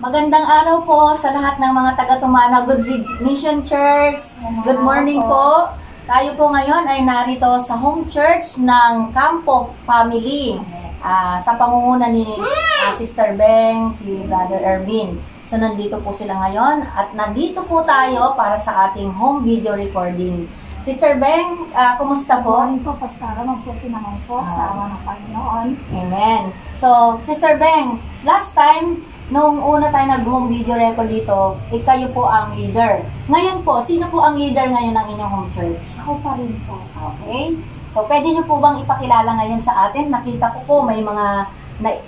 Magandang araw po sa lahat ng mga taga-Tumana Good Seeds Mission Church. Good morning po. Tayo po ngayon ay narito sa home church ng Campo Family. Sa pangunguna ni Sister Beng, si Brother Ervin. So nandito po sila ngayon at nandito po tayo para sa ating home video recording. Sister Beng, kumusta po? Morning po, Pastora. Magputi naman po sa awa ng Panginoon. Amen. So, Sister Beng, last time, nung una tayo nag-home video record dito, kayo po ang leader. Ngayon po, sino po ang leader ngayon ng inyong home church? Ako pa rin po. Okay. So, pwede nyo po bang ipakilala ngayon sa atin? Nakita ko po may mga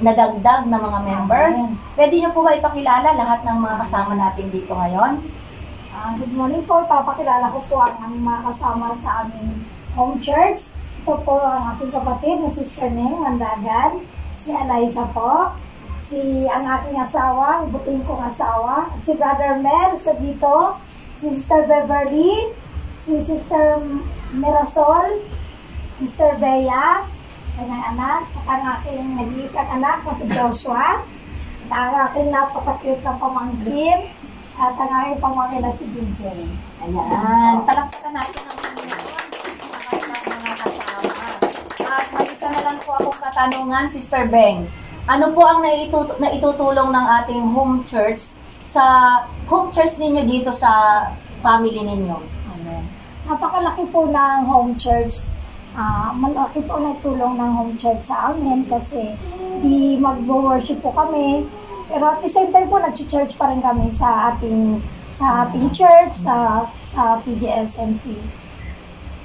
nadagdag na mga members. Pwede nyo po ba ipakilala lahat ng mga kasama natin dito ngayon? Good morning po. Papakilala ko po ang aming mga kasama sa aming home church. Ito po ang aking kapatid na Sister Neng Mandagan, si Eliza po, ang aking asawa, ibutin kong asawa, at si Brother Mel Sobito, si Sister Beverly, si Sister Mirasol, Mr. Bea, kanyang anak, at ang aking nag-iisang anak na si Joshua, at ang aking napaka-cute na pamangkin, at ang aking pamangkin na si DJ. Ayan. Palakpakan natin ang mga kasama. At may isa na lang po akong katanungan, Sister Beng. Ano po ang naitutulong ng ating home church sa home church ninyo dito sa family ninyo? Amen. Napakalaki po ng home church. Malaki po na tulong ng home church sa amin kasi di mag-worship po kami. Pero at the same time po, nag-church pa rin kami sa ating church, sa PGSMC.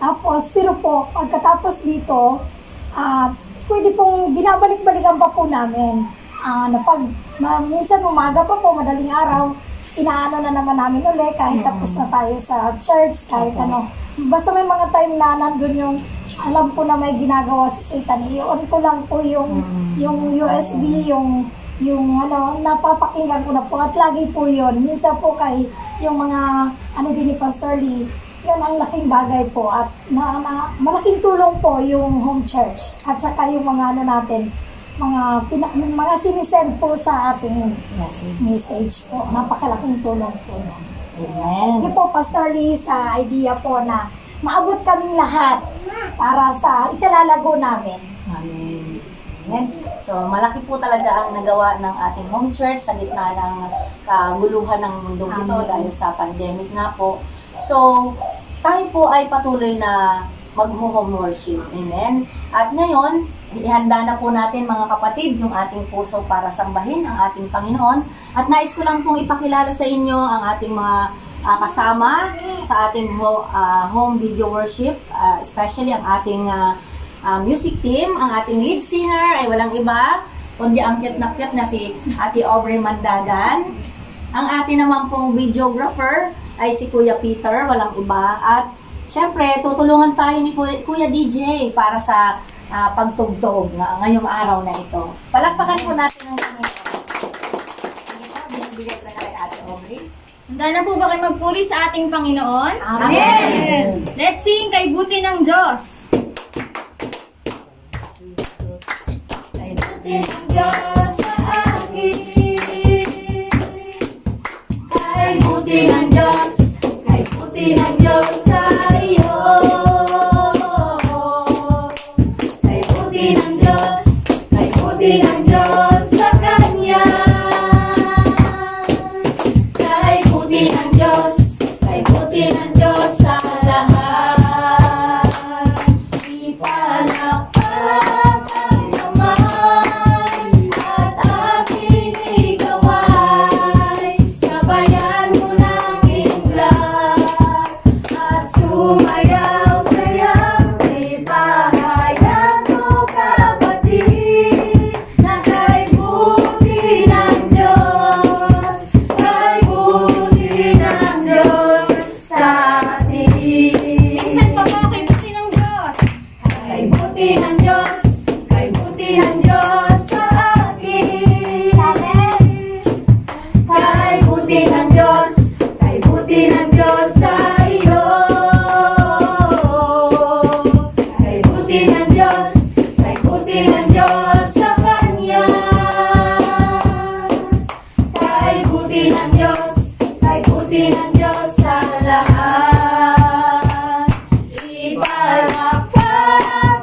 Tapos, pero po, pagkatapos dito, pwede pong binabalik-balikan pa po namin. Minsan umaga pa po, madaling araw, inaano na naman namin ulit kahit tapos na tayo sa church, kahit ano. Basta may mga time na nandun yung, alam ko na may ginagawa si Satan. I-on ko lang po yung USB, yung napapakinggan ko na po. At lagi po yun. Minsan po kay yung mga, din ni Pastor Lee, yun ang laking bagay po. At malaking tulong po yung home church. At saka yung mga natin, mga sinisend po sa ating message po. Napakalaking tulong po. Amen. Hindi po, Pastor Lee, sa idea po na maabot kaming lahat para sa ikalalago namin. Amen. Amen. So, malaki po talaga ang nagawa ng ating home church sa gitna ng kaguluhan ng mundong ito dahil sa pandemic nga po. So, tayo po ay patuloy na mag-home worship. Amen. At ngayon, ihanda na po natin mga kapatid yung ating puso para sambahin ang ating Panginoon. At nais ko lang pong ipakilala sa inyo ang ating mga kasama sa ating home video worship, especially ang ating music team. Ang ating lead singer ay walang iba kundi ang cute na si Ate Aubrey Mandagan. Ang ating naman pong videographer ay si Kuya Peter, walang iba. At syempre, tutulungan tayo ni Kuya DJ para sa pagtugtog ngayong araw na ito. Palakpakan po natin ang Panginoon. Binibigay ko na kay Ate Aubrey. Handa na po ba kayo magpuri sa ating Panginoon? Amen! Let's sing Kay Buti ng Diyos. Kay buti ng Diyos sa akin, kay buti ng Diyos, kay buti ng Diyos sa iyo. Kay buti ng Diyos, kay buti ng Diyos sa Kanya. Kay buti ng Diyos, kay buti ng Diyos sa lahat. Ipalakpak ang kamay at ating igaway. Sabayan mo ng buti ng Diyos, kay buti ng Diyos sa lahat. Ipalakpak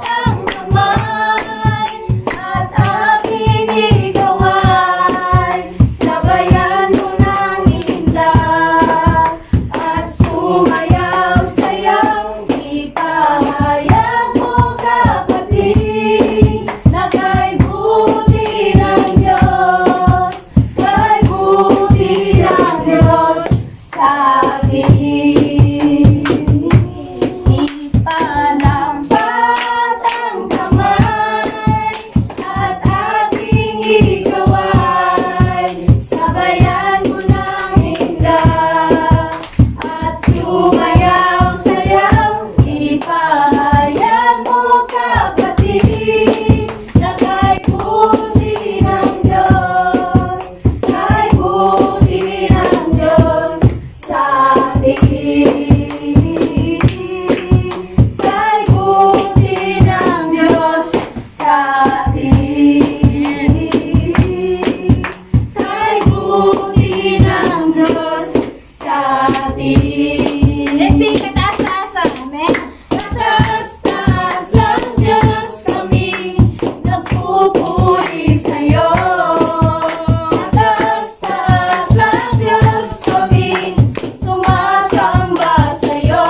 ang kamay at aking igaway, sabayan mo ng indak at sumayaw sayaw. Ipahayag mo kapatid na kay buti ng Diyos, kay buti ng Diyos sa atin. Ipalakpak ang kamay at ating igaway, sabayan mo ng indak at sumayaw sayaw. Ipahayag mo kapatid na kay buti ng Diyos, kay buti ng Diyos sa atin. Kay buti ng Diyos sa atin. Kay buti ng Diyos sa atin. Let's sing kataas-taasan. Amen. Taas-taas ang Diyos kami, nagpupuri sa'yo. Taas-taas ang Diyos kami, sumasamba sa'yo.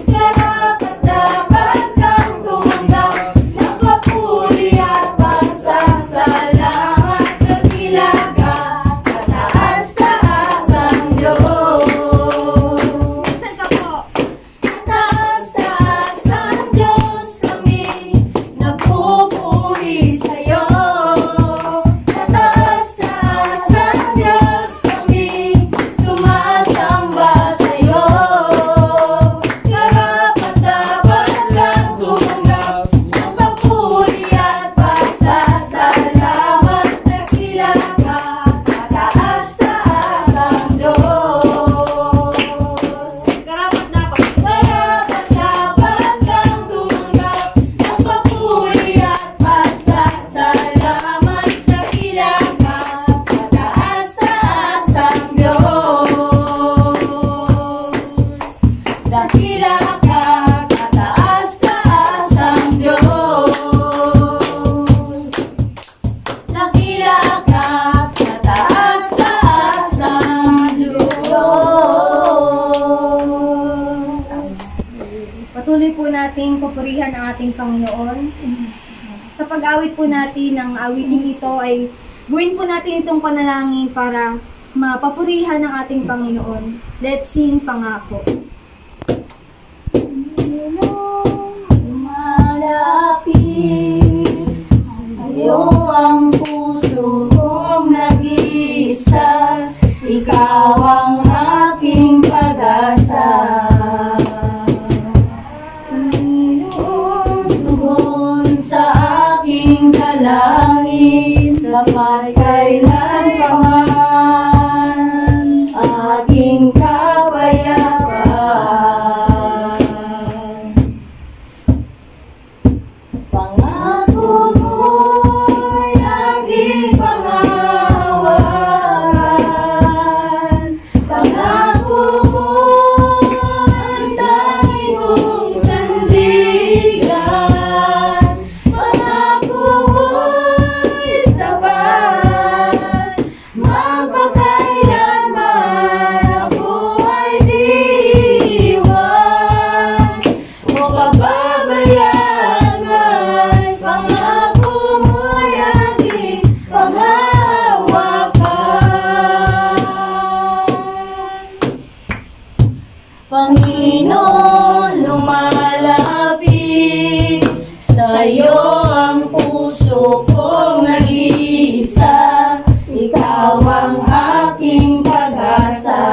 Karapat-dapat kang tumanggap ng papuri at pasasalamat. Dakila ka, kataas-taas ang Diyos. Saan ka po? Taas-taas ang Diyos kami, nagpupuri sa'yo. Taas-taas ang Diyos kami, sumasamba sa'yo. Karapat-dapat kang tumanggap ng papuri at pasasalamat. Dakila ka, kataas-taas ang Diyos. Karapat-dapat. Karapat-dapat kang tumanggap ng papuri at pasasalamat. Dakila ka, kataas-taas ang Diyos. Dakila ka, kataas-taas ang Diyos. Dakila ka, kataas-taas ang Diyos. Patuloy po nating papurihan ang ating Panginoon. Sa pag-awit po natin ng awiting ito ay buuin po natin itong panalangin para mapapurihan ang ating Panginoon. Let's sing Pangako. Malapit sa'yo ang puso kong nag-iisa, ikaw ang aking pag-asa. Panginoon, tugon sa aking dalangin, dapat kailanman aking kapayapaan. Pangako mo'y aking pangahawakan. Pangako mo ang tanging kong sandigan. Pangako mo'y tapat, magpakailanman ako ay di iwan o pababayaan man. Pangako mo'y aking panghahawakan. Panginoon, lumalapit sa'yo ang puso kong nag-iisa, ikaw ang aking pag-asa.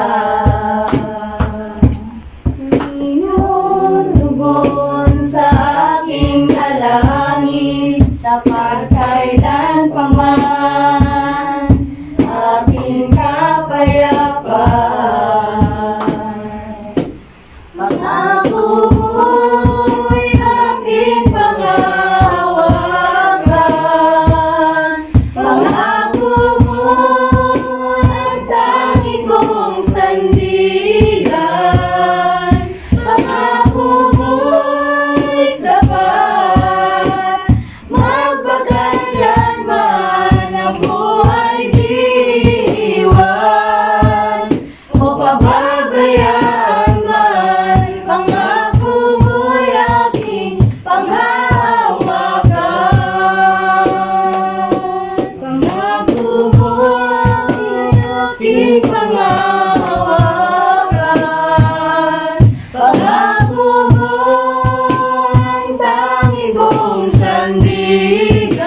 Panginoon, tugon sa aking dalangin, tapat kailan pa man aking kapayapaan. Pangako mo'y aking panghahawakan. Pangako mo'y aking panghahawakan. Pangako mo ang tangi kong sandigan.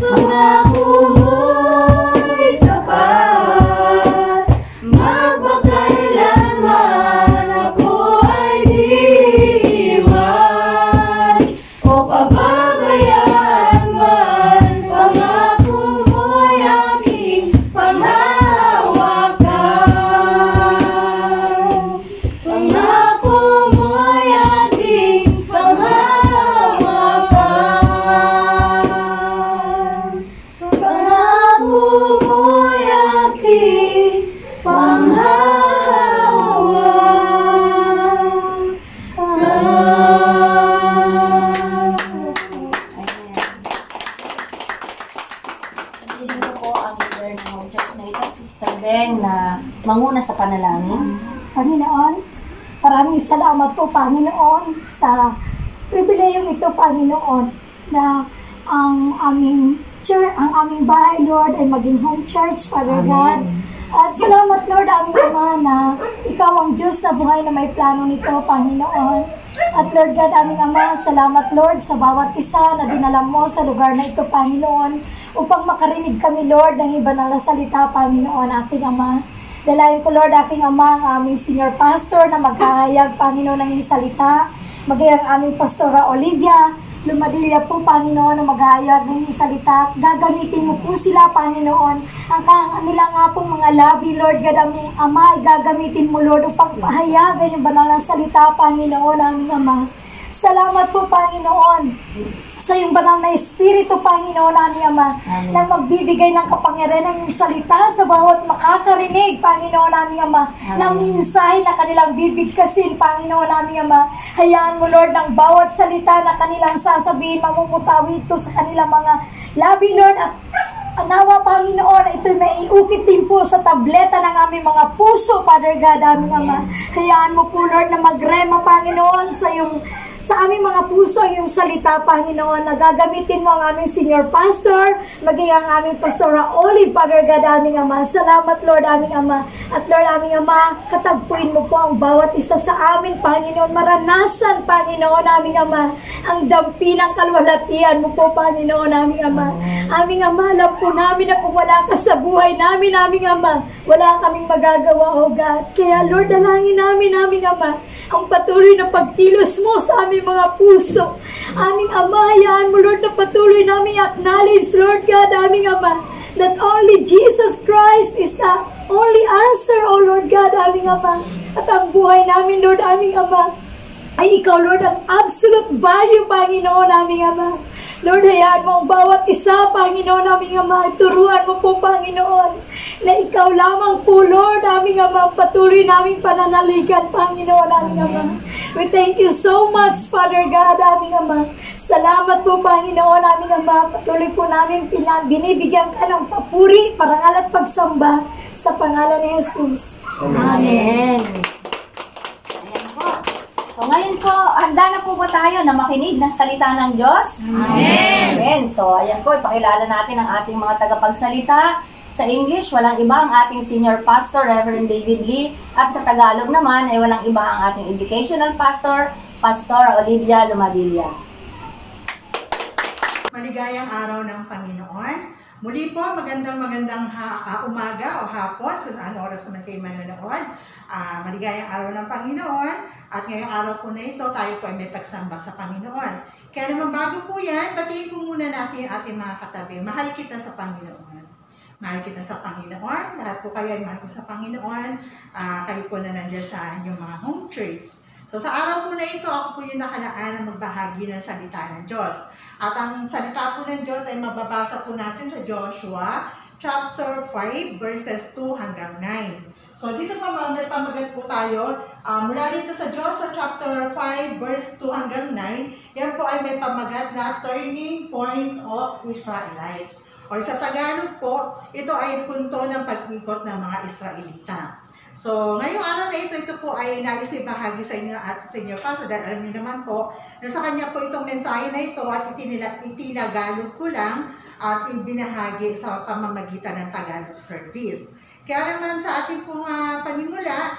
Pangako mo'y tapat, magpakailanman ako ay di iwan o pababayaan man. Pangako mo'y aking panghahawakan. Pangako mo'y aking panghahawakan. Pangako mo'y aking panghahawakan. Hindi ko po ang leader ng home church na ito, Sister Beng, na manguna sa panalangin. Panginoon, maraming salamat po, Panginoon, sa pribilehiyong ito, Panginoon, na ang aming church, ang aming bahay, Lord, ay maging home church, Father God. At salamat, Lord, aming Ama, na Ikaw ang Diyos na buhay na may plano nito, Panginoon. At Lord God, aming Ama, salamat, Lord, sa bawat isa na dinala mo sa lugar na ito, Panginoon, upang makarinig kami, Lord, ng iba na salita, Panginoon, aking Ama. Dalayan ko, Lord, aking Ama, ang aming senior pastor na maghahayag, Panginoon, ng iyong salita. Magayang aming Pastora Olivia Lumadilla po, Panginoon, na maghahayag ng iyong salita. Gagamitin mo po sila, Panginoon. Ang kanila nga pong mga labi, Lord God, aming Ama, gagamitin mo, Lord, upang pahayagan yung banal na salita, Panginoon, aming Ama. Salamat po, Panginoon, sa iyong banal na Espiritu, Panginoon, aming Ama, na magbibigay ng kapangyarihan ng iyong salita sa bawat makakarinig, Panginoon, aming Ama, ng mensahe na kanilang bibigkasin, Panginoon, aming Ama. Hayaan mo, Lord, ng bawat salita na kanilang sasabihin, mamumutawi ito sa kanilang mga labi, Lord, at nawa, Panginoon, ito'y may iukit din po sa tableta ng aming mga puso, Father God, aming Ama. Hayaan mo po, Lord, na magrema, Panginoon, sa aming mga puso ang iyong salita, Panginoon, na gagamitin mo ang aming senior pastor, maging ang aming Pastora Olive, Father God, aming Ama. Salamat, Lord, aming Ama. At Lord, aming Ama, katagpuin mo po ang bawat isa sa amin, Panginoon. Maranasan, Panginoon, aming Ama, ang dampilang kalwalatian mo po, Panginoon, aming Ama. Aming Ama, alam po namin na kung wala ka sa buhay namin, aming Ama, wala kaming magagawa, O God. Kaya, Lord, dalangin namin, aming Ama, ang patuloy na pagkilos mo sa aming mga puso. Aming Ama, hayaan mo, Lord, na patuloy namin acknowledge, Lord God, aming Ama, that only Jesus Christ is the only answer, O Lord God, aming Ama. At ang buhay namin, Lord, aming Ama, ay ikaw, Lord, ang absolute value, Panginoon, aming Ama. Lord, hayaan mo ang bawat isa, Panginoon, aming Ama. Turuan mo po, Panginoon, na ikaw lamang po, Lord, aming Ama, patuloy naming pananaligan, Panginoon, aming Ama. We thank you so much, Father God, aming Ama. Salamat po, Panginoon, aming Ama. Patuloy po namin binibigyan ka ng papuri, parangal at pagsamba sa pangalan ni Jesus. Amen. Ayan po. So ngayon po, handa na po ba tayo na makinig ng salita ng Diyos? Amen. Amen. So ayan po, ipakilala natin ang ating mga tagapagsalita. Sa English, walang iba ang ating Senior Pastor, Reverend David Lee. At sa Tagalog naman, ay walang iba ang ating Educational Pastor, Pastor Olivia Lumadilla. Maligayang araw ng Panginoon. Muli po, magandang umaga o hapon, kung ano oras naman kayo manonood. Maligayang araw ng Panginoon. At ngayong araw po na ito, tayo po ay may pagsamba sa Panginoon. Kaya naman bago po yan, batiin po muna natin ang ating mga katabi. Mahal kita sa Panginoon. Mahal kita sa Panginoon. Lahat po kayo ay mahal ko sa Panginoon. Kayo po na nandiyan sa inyong mga home church. So sa araw po na ito, ako po yung nakalaan na magbahagi ng salita ng Diyos. At ang salita po ng Diyos ay mababasa po natin sa Joshua chapter 5 verses 2 hanggang 9. So dito pa may pamagat po tayo. Mula dito sa Joshua chapter 5 verse 2 hanggang 9, yan po ay may pamagat na turning point of Israelites. O sa Tagalog po, ito ay punto ng pag-ikot ng mga Israelita. So, ngayong araw na ito po ay nais na ibahagi sa inyo at sa inyo pa. So, dahil alam niyo naman po, na sa kanya po itong mensahe na ito at itinagalog ko lang. at ibinahagi sa pamamagitan ng Tagalog service. Kaya naman sa ating pong panimula,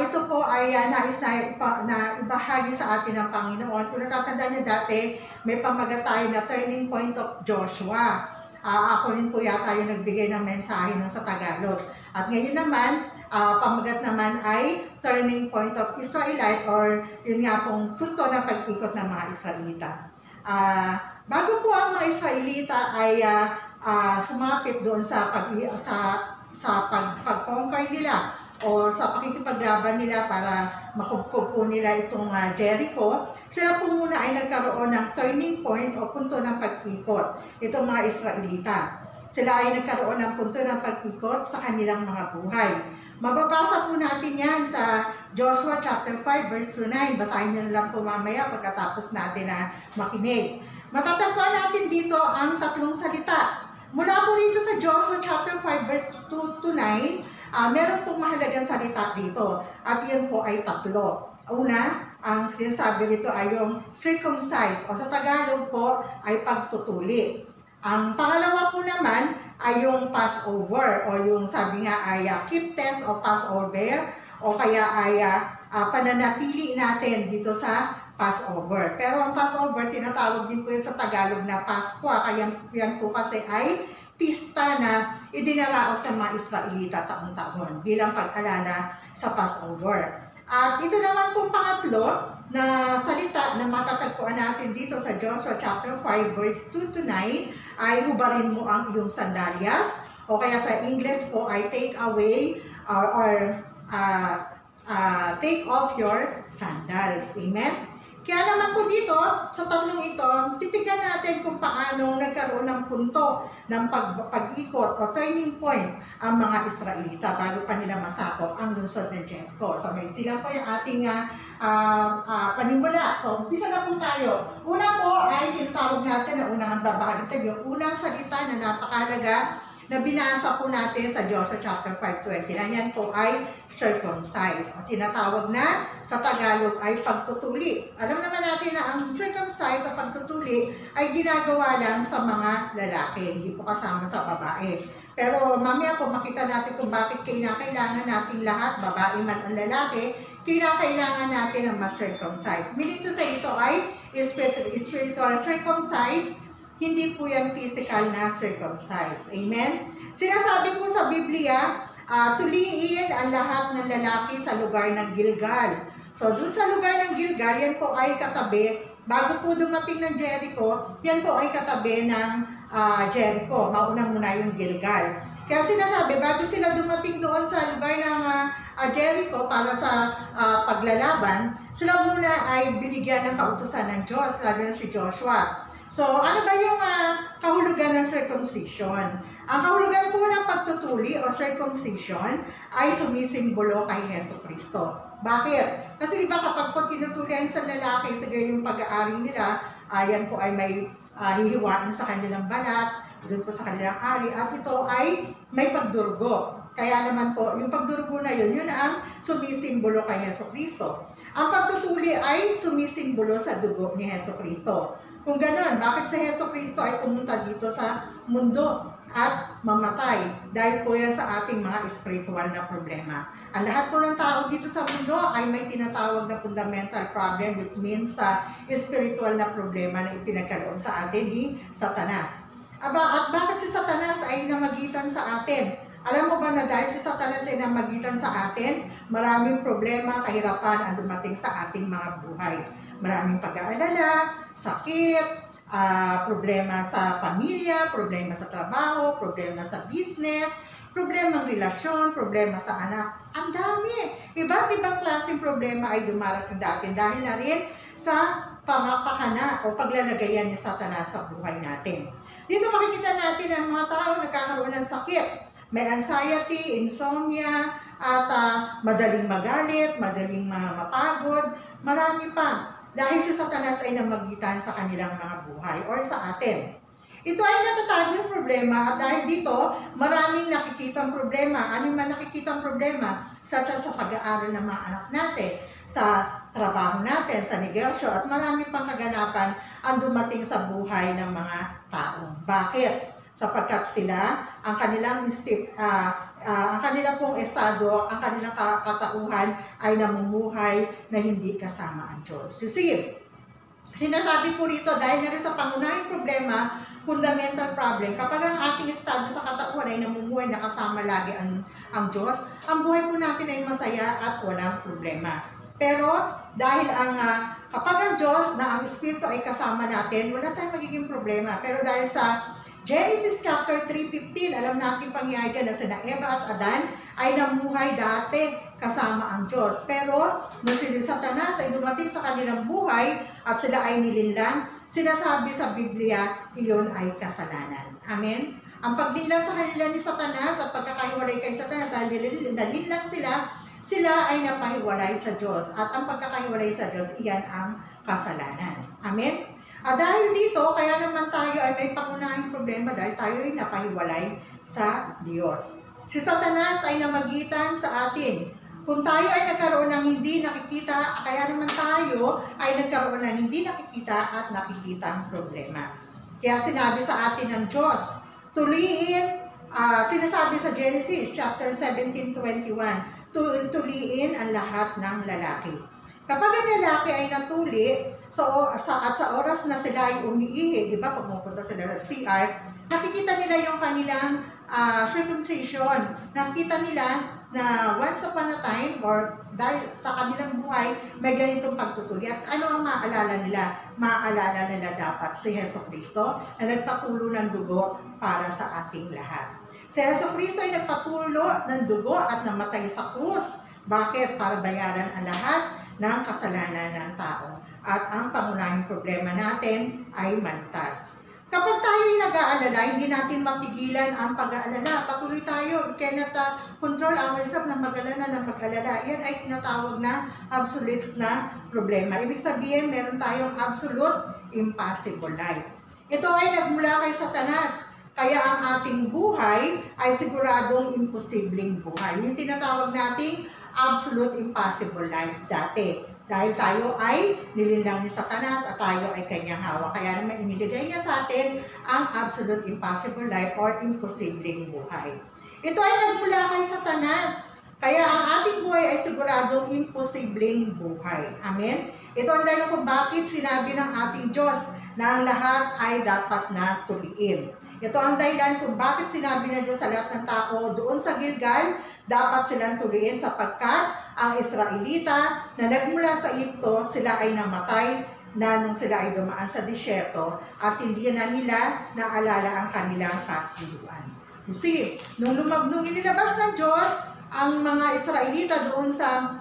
ito po ay nais na ibahagi sa atin ng Panginoon. Kung natatandaan niyo dati, may pamagat tayo na Turning Point of Joshua. Ako rin po yata yung nagbigay ng mensahe nun sa Tagalog. At ngayon naman, pamagat naman ay Turning Point of Israelite, or yun nga pong punto ng pag-ikot ng mga Israelita. Bago po ang mga Israelita ay sumapit doon sa pag-conquer nila o sa pakikipaglaban nila para makubkob po nila itong Jericho, sila po muna ay nagkaroon ng turning point o punto ng pag-ikot, itong mga Israelita. Sila ay nagkaroon ng punto ng pag-ikot sa kanilang mga buhay. Mababasa po natin yan sa Joshua chapter 5 verse 9. Basahin niyo lang po mamaya pagkatapos natin na makinig. Matatagpuan natin dito ang tatlong salita. Mula po dito sa Joshua chapter 5 verse 2 to 9, meron pong mahalagang salita dito. At yan po ay tatlo. Una, ang sinasabi rito ay yung circumcise, o sa Tagalog po ay pagtutuli. Ang pangalawa po naman ay yung Passover, o yung sabi nga ay keep test o Passover, o kaya ay pananatili natin dito sa Passover. Pero ang Passover, tinatawag din po yun sa Tagalog na Pasko, kaya yan po kasi ay pista na idinaraos ng mga Israelita taon-taon bilang pag-alala sa Passover. At ito naman pong pangatlo na salita na matatagpuan natin dito sa Joshua chapter 5 verse 2 to 9 ay hubarin mo ang iyong sandalyas, o kaya sa English po ay take away or take off your sandals. Amen? Kaya naman po dito, sa tatlong ito, titignan natin kung paano nagkaroon ng punto ng pag-ikot o turning point ang mga Israelita bago pa nila masakop ang lungsod ng Jericho. So, may sila po yung ating panimula. So, umpisa na po tayo. Una po ay tinatawag natin na unang babahagi, yung unang salita na napakahalaga na binasa po natin sa Joshua chapter 5:20. Yan po ay circumcise. O tinatawag na sa Tagalog ay pagtutuli. Alam naman natin na ang circumcise o pagtutuli ay ginagawa lang sa mga lalaki, hindi po kasama sa babae. Pero mamaya po makita natin kung bakit kailangan natin lahat, babae man ang lalaki, kailangan natin ang ma-circumcise. Meaning to say, ito ay spiritual circumcise, hindi po yan physical na circumcise. Amen? Sinasabi po sa Biblia, tuliin ang lahat ng lalaki sa lugar ng Gilgal. So, dun sa lugar ng Gilgal, yan po ay katabi, bago po dumating ng Jericho, yan po ay katabi ng Jericho. Mauna muna yung Gilgal. Kaya sinasabi, bago sila dumating doon sa lugar ng Jericho para sa paglalaban, sila muna ay binigyan ng kautusan ng Diyos, lalo na si Joshua. So, ano ba yung kahulugan ng circumcision? Ang kahulugan po ng pagtutuli o circumcision ay sumisimbolo kay Hesus Kristo. Bakit? Kasi di ba kapag po tinutuli ang isang lalaki sa ganyang pag-aari nila, yan po ay may hihiwain sa kanilang balat, doon po sa kanilang ari, at ito ay may pagdurgo. Kaya naman po, yung pagdurgo na yun ang sumisimbolo kay Hesus Kristo. Ang pagtutuli ay sumisimbolo sa dugo ni Hesus Kristo. Kung gano'n, bakit si Hesus Kristo ay pumunta dito sa mundo at mamatay? Dahil po yan sa ating mga spiritual na problema. Ang lahat po ng tao dito sa mundo ay may tinatawag na fundamental problem, which means sa spiritual na problema na ipinagkaloob sa atin ni Satanas. At bakit si Satanas ay namagitan sa atin? Alam mo ba na dahil si Satanas ay namagitan sa atin, maraming problema, kahirapan ang dumating sa ating mga buhay. Maraming pag-aalala, sakit, problema sa pamilya, problema sa trabaho, problema sa business, problema ng relasyon, problema sa anak. Ang dami! Iba't ibang klaseng problema ay dumarating natin dahil na rin sa pamapakana o paglalagayan ni Satanas sa buhay natin. Dito makikita natin ang mga tao nagkakaroon ng sakit. May anxiety, insomnia, at madaling magalit, madaling mapagod, marami pa. Dahil si Satanas ay namagitan sa kanilang mga buhay or sa atin. Ito ay natatagong problema at dahil dito, maraming nakikitang problema. Ano man nakikitang problema? Such as sa pag-aaral ng mga anak natin, sa trabaho natin, sa negosyo, at marami pang kaganapan ang dumating sa buhay ng mga tao. Bakit? sapagkat sila, ang kanilang ang kanilang pong estado, ang kanilang katauhan ay namumuhay na hindi kasama ang Diyos. Kasi, sinasabi po rito, dahil na rin sa pangunahing problema, fundamental problem, kapag ang ating estado sa katauhan ay namumuhay na kasama lagi ang Diyos, ang buhay po natin ay masaya at walang problema. Pero, dahil kapag ang Diyos na ang Espiritu ay kasama natin, wala tayong magiging problema. Pero dahil sa Genesis chapter 3:15, alam natin pangyayari na sina Eva at Adan ay namuhay dati kasama ang Diyos. Pero, nung si Satanas ay dumating sa kanilang buhay at sila ay nilinlang, sinasabi sa Biblia, iyon ay kasalanan. Amen? Ang paglinlang sa kanila ni Satanas at pagkakahiwalay kay Satanas, dahil nalinlang sila ay napahiwalay sa Diyos. At ang pagkakahiwalay sa Diyos, iyan ang kasalanan. Amen? At dahil dito, kaya naman tayo ay may pangunahing problema dahil tayo ay napahiwalay sa Diyos. Si Satanas ay namagitan sa atin. Kung tayo ay nagkaroon ng hindi nakikita, kaya naman tayo ay nagkaroon ng hindi nakikita at nakikitang problema. Kaya sinabi sa atin ng Diyos, sinasabi sa Genesis chapter 17:21, tuliin ang lahat ng lalaki. Kapag ang lalaki ay natuli, at sa oras na sila ay umiihi, di ba, pag pumunta sila sa CR, nakikita nila yung kanilang circumcision. Nakikita nila na once upon a time, or dahil sa kabilang buhay, may ganitong pagtutuli. At ano ang maaalala nila? Maaalala nila dapat si Jesucristo na nagpatulo ng dugo para sa ating lahat. Si Jesucristo ay nagpatulo ng dugo at namatay sa krus. Bakit? Para bayaran ang lahat ng kasalanan ng tao. At ang pangunahing problema natin ay mantas. Kapag tayo ay nag-aalala, hindi natin mapigilan ang pag-aalala. Patuloy tayo. We cannot control ourselves na mag-alala. Yan ay tinatawag na absolute na problema. Ibig sabihin, meron tayong absolute impossible life. Ito ay nagmula kay Satanas. Kaya ang ating buhay ay siguradong imposibleng buhay. Yung tinatawag nating absolute impossible life dati. Dahil tayo ay nilinlang ni Satanas at tayo ay kanyang hawak. Kaya naman iniligay niya sa atin ang absolute impossible life or imposibleng buhay. Ito ay nagmula kay Satanas. Kaya ang ating buhay ay siguradong imposibleng buhay. Amen? Ito ang dahilan kung bakit sinabi ng ating Diyos na ang lahat ay dapat na tuliin. Ito ang dahilan kung bakit sinabi na Diyos sa lahat ng tao doon sa Gilgal, dapat silang tuliin sapagkat ang Israelita na nagmula sa Egypto, sila ay namatay na nung sila ay dumaan sa disyerto at hindi na nila naalala ang kanilang kasunduan. Kasi, nung inilabas ng Diyos ang mga Israelita doon sa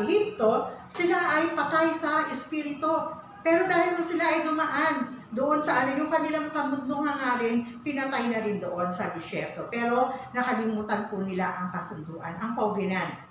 Egypto, sila ay patay sa espiritu. Pero dahil nung sila ay dumaan doon sa yung kanilang kamundong hangarin, pinatay na rin doon sa disyerto. Pero nakalimutan po nila ang kasunduan, ang covenant.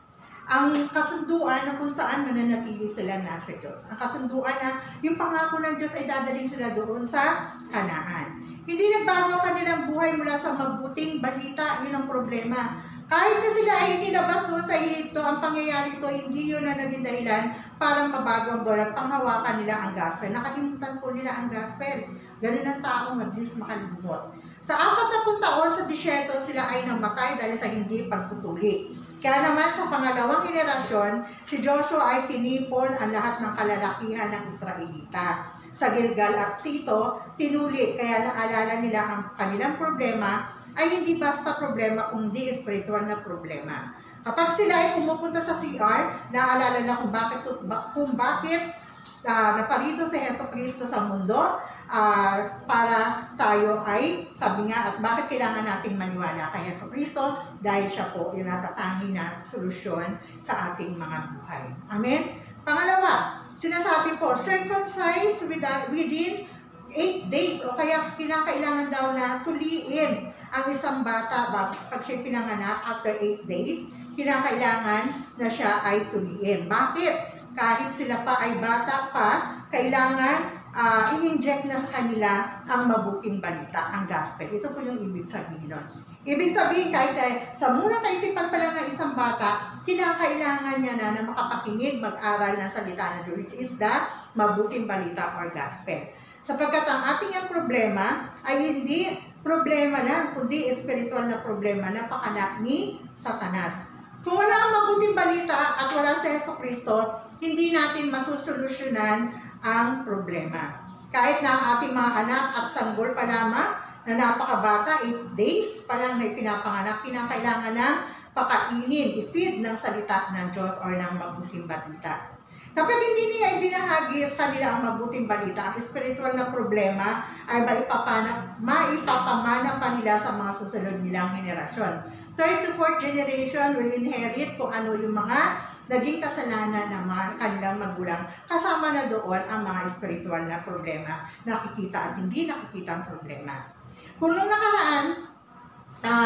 Ang kasunduan na kung saan mananatili sila nasa Diyos. Ang kasunduan na yung pangako ng Diyos ay dadalhin sila doon sa Kanaan. Hindi nagbago ang kanilang buhay mula sa mabuting balita, yun ang problema. Kahit na sila ay inilabas doon sa Egypto, ang pangyayari ito, hindi yun na naging dahilan para mabago ang buhay at panghawakan nila ang gospel. Nakalimutan po nila ang gospel. Ganun ang taong mabilis makalimot. Sa 40 taon sa disyerto, sila ay namatay dahil sa hindi pagtutuli. Kaya naman sa pangalawang henerasyon, si Joshua ay tinipon ang lahat ng kalalakihan ng Israelita. Sa Gilgal at Tito, tinuli, kaya naalala nila ang kanilang problema ay hindi basta problema, kundi spiritual na problema. Kapag sila ay pumupunta sa CR, naalala na kung bakit naparito si Jesucristo sa mundo para tayo ay, sabi nga, at bakit kailangan nating maniwala kay Jesucristo? Dahil siya po yung natatangi na solusyon sa ating mga buhay. Amen? Pangalawa, sinasabi po, circumcise within 8 days o kaya kinakailangan daw na tuliin ang isang bata pag siya pinanganak after 8 days, kinakailangan na siya ay tuliin. Bakit? Kahit sila pa ay bata pa, kailangan i-inject na sa kanila ang mabuting balita, ang gospel. Ito po yung ibig sabihin nun. Ibig sabihin, kahit sa muna kaisipan pa lang ng isang bata, kinakailangan niya na makapakinig, mag-aral ng salita ng Diyos, which is the mabuting balita or gospel. Sapagkat ang ating ang problema ay hindi problema lang, kundi espiritual na problema na pakana ni Satanas. Kung wala ang mabuting balita at wala si Jesucristo, hindi natin masusolusyonan ang problema. Kahit na ang ating mga anak at sanggol pa lamang na napakabata, 8 days pa lang na ipinapanganak, kinakailangan ng pakainin, i-feed ng salita ng Diyos or ng mabuting balita. Kapag hindi niya ibinahagi sa kanila ang mabuting balita, ang spiritual na problema ay maipapamana pa nila sa mga susunod nilang henerasyon. Third to fourth generation will inherit kung ano yung mga naging kasalanan ng mga kanilang magulang. Kasama na doon ang mga spiritual na problema, nakikita at hindi nakikita ang problema. Kung nung nakaraan,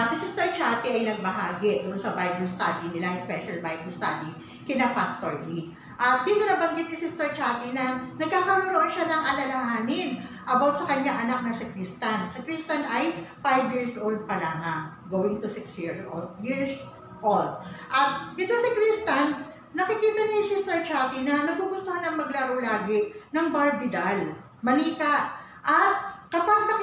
si Sister Chatty ay nagbahagi doon sa Bible study nila, special Bible study, kina Pastor Lee. At dito nabanggit ni Sister Chatty na nagkakaroon siya ng alalahanin about sa kanyang anak na si Kristan. Si Kristan ay 5 years old pa lamang, going to 6 years old. At dito si Kristan, nakikita ni Sister Chatty na nagugustuhan na maglaro lagi ng Barbie doll, manika. At kapag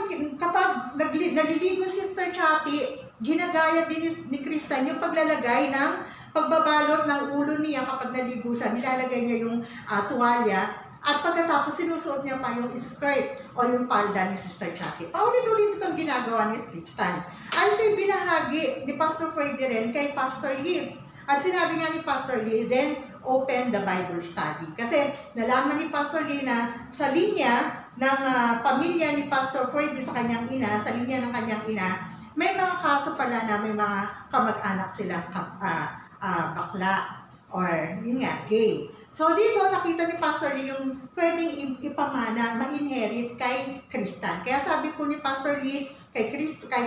naliligo si Sister Chatty, ginagaya din ni Kristan yung paglalagay ng pagbabalot ng ulo niya kapag naligo siya. Nilalagay niya yung tuwalya at pagkatapos sinusuot niya pa yung skirt o yung palda ni Sister Chatty. Paulit-ulit itong ginagawa ni Kristan. At ito'y binahagi ni Pastor Freddy rin kay Pastor Lee. At sinabi nga ni Pastor Lee, then open the Bible study. Kasi nalaman ni Pastor Lee na sa linya ng pamilya ni Pastor Freddy sa kanyang ina, sa linya ng kanyang ina, may mga kaso pala na may mga kamag-anak silang bakla or yun nga, gay. So dito nakita ni Pastor Lee yung pwedeng ipamana, ma-inherit kay Kristan. Kaya sabi po ni Pastor Lee kay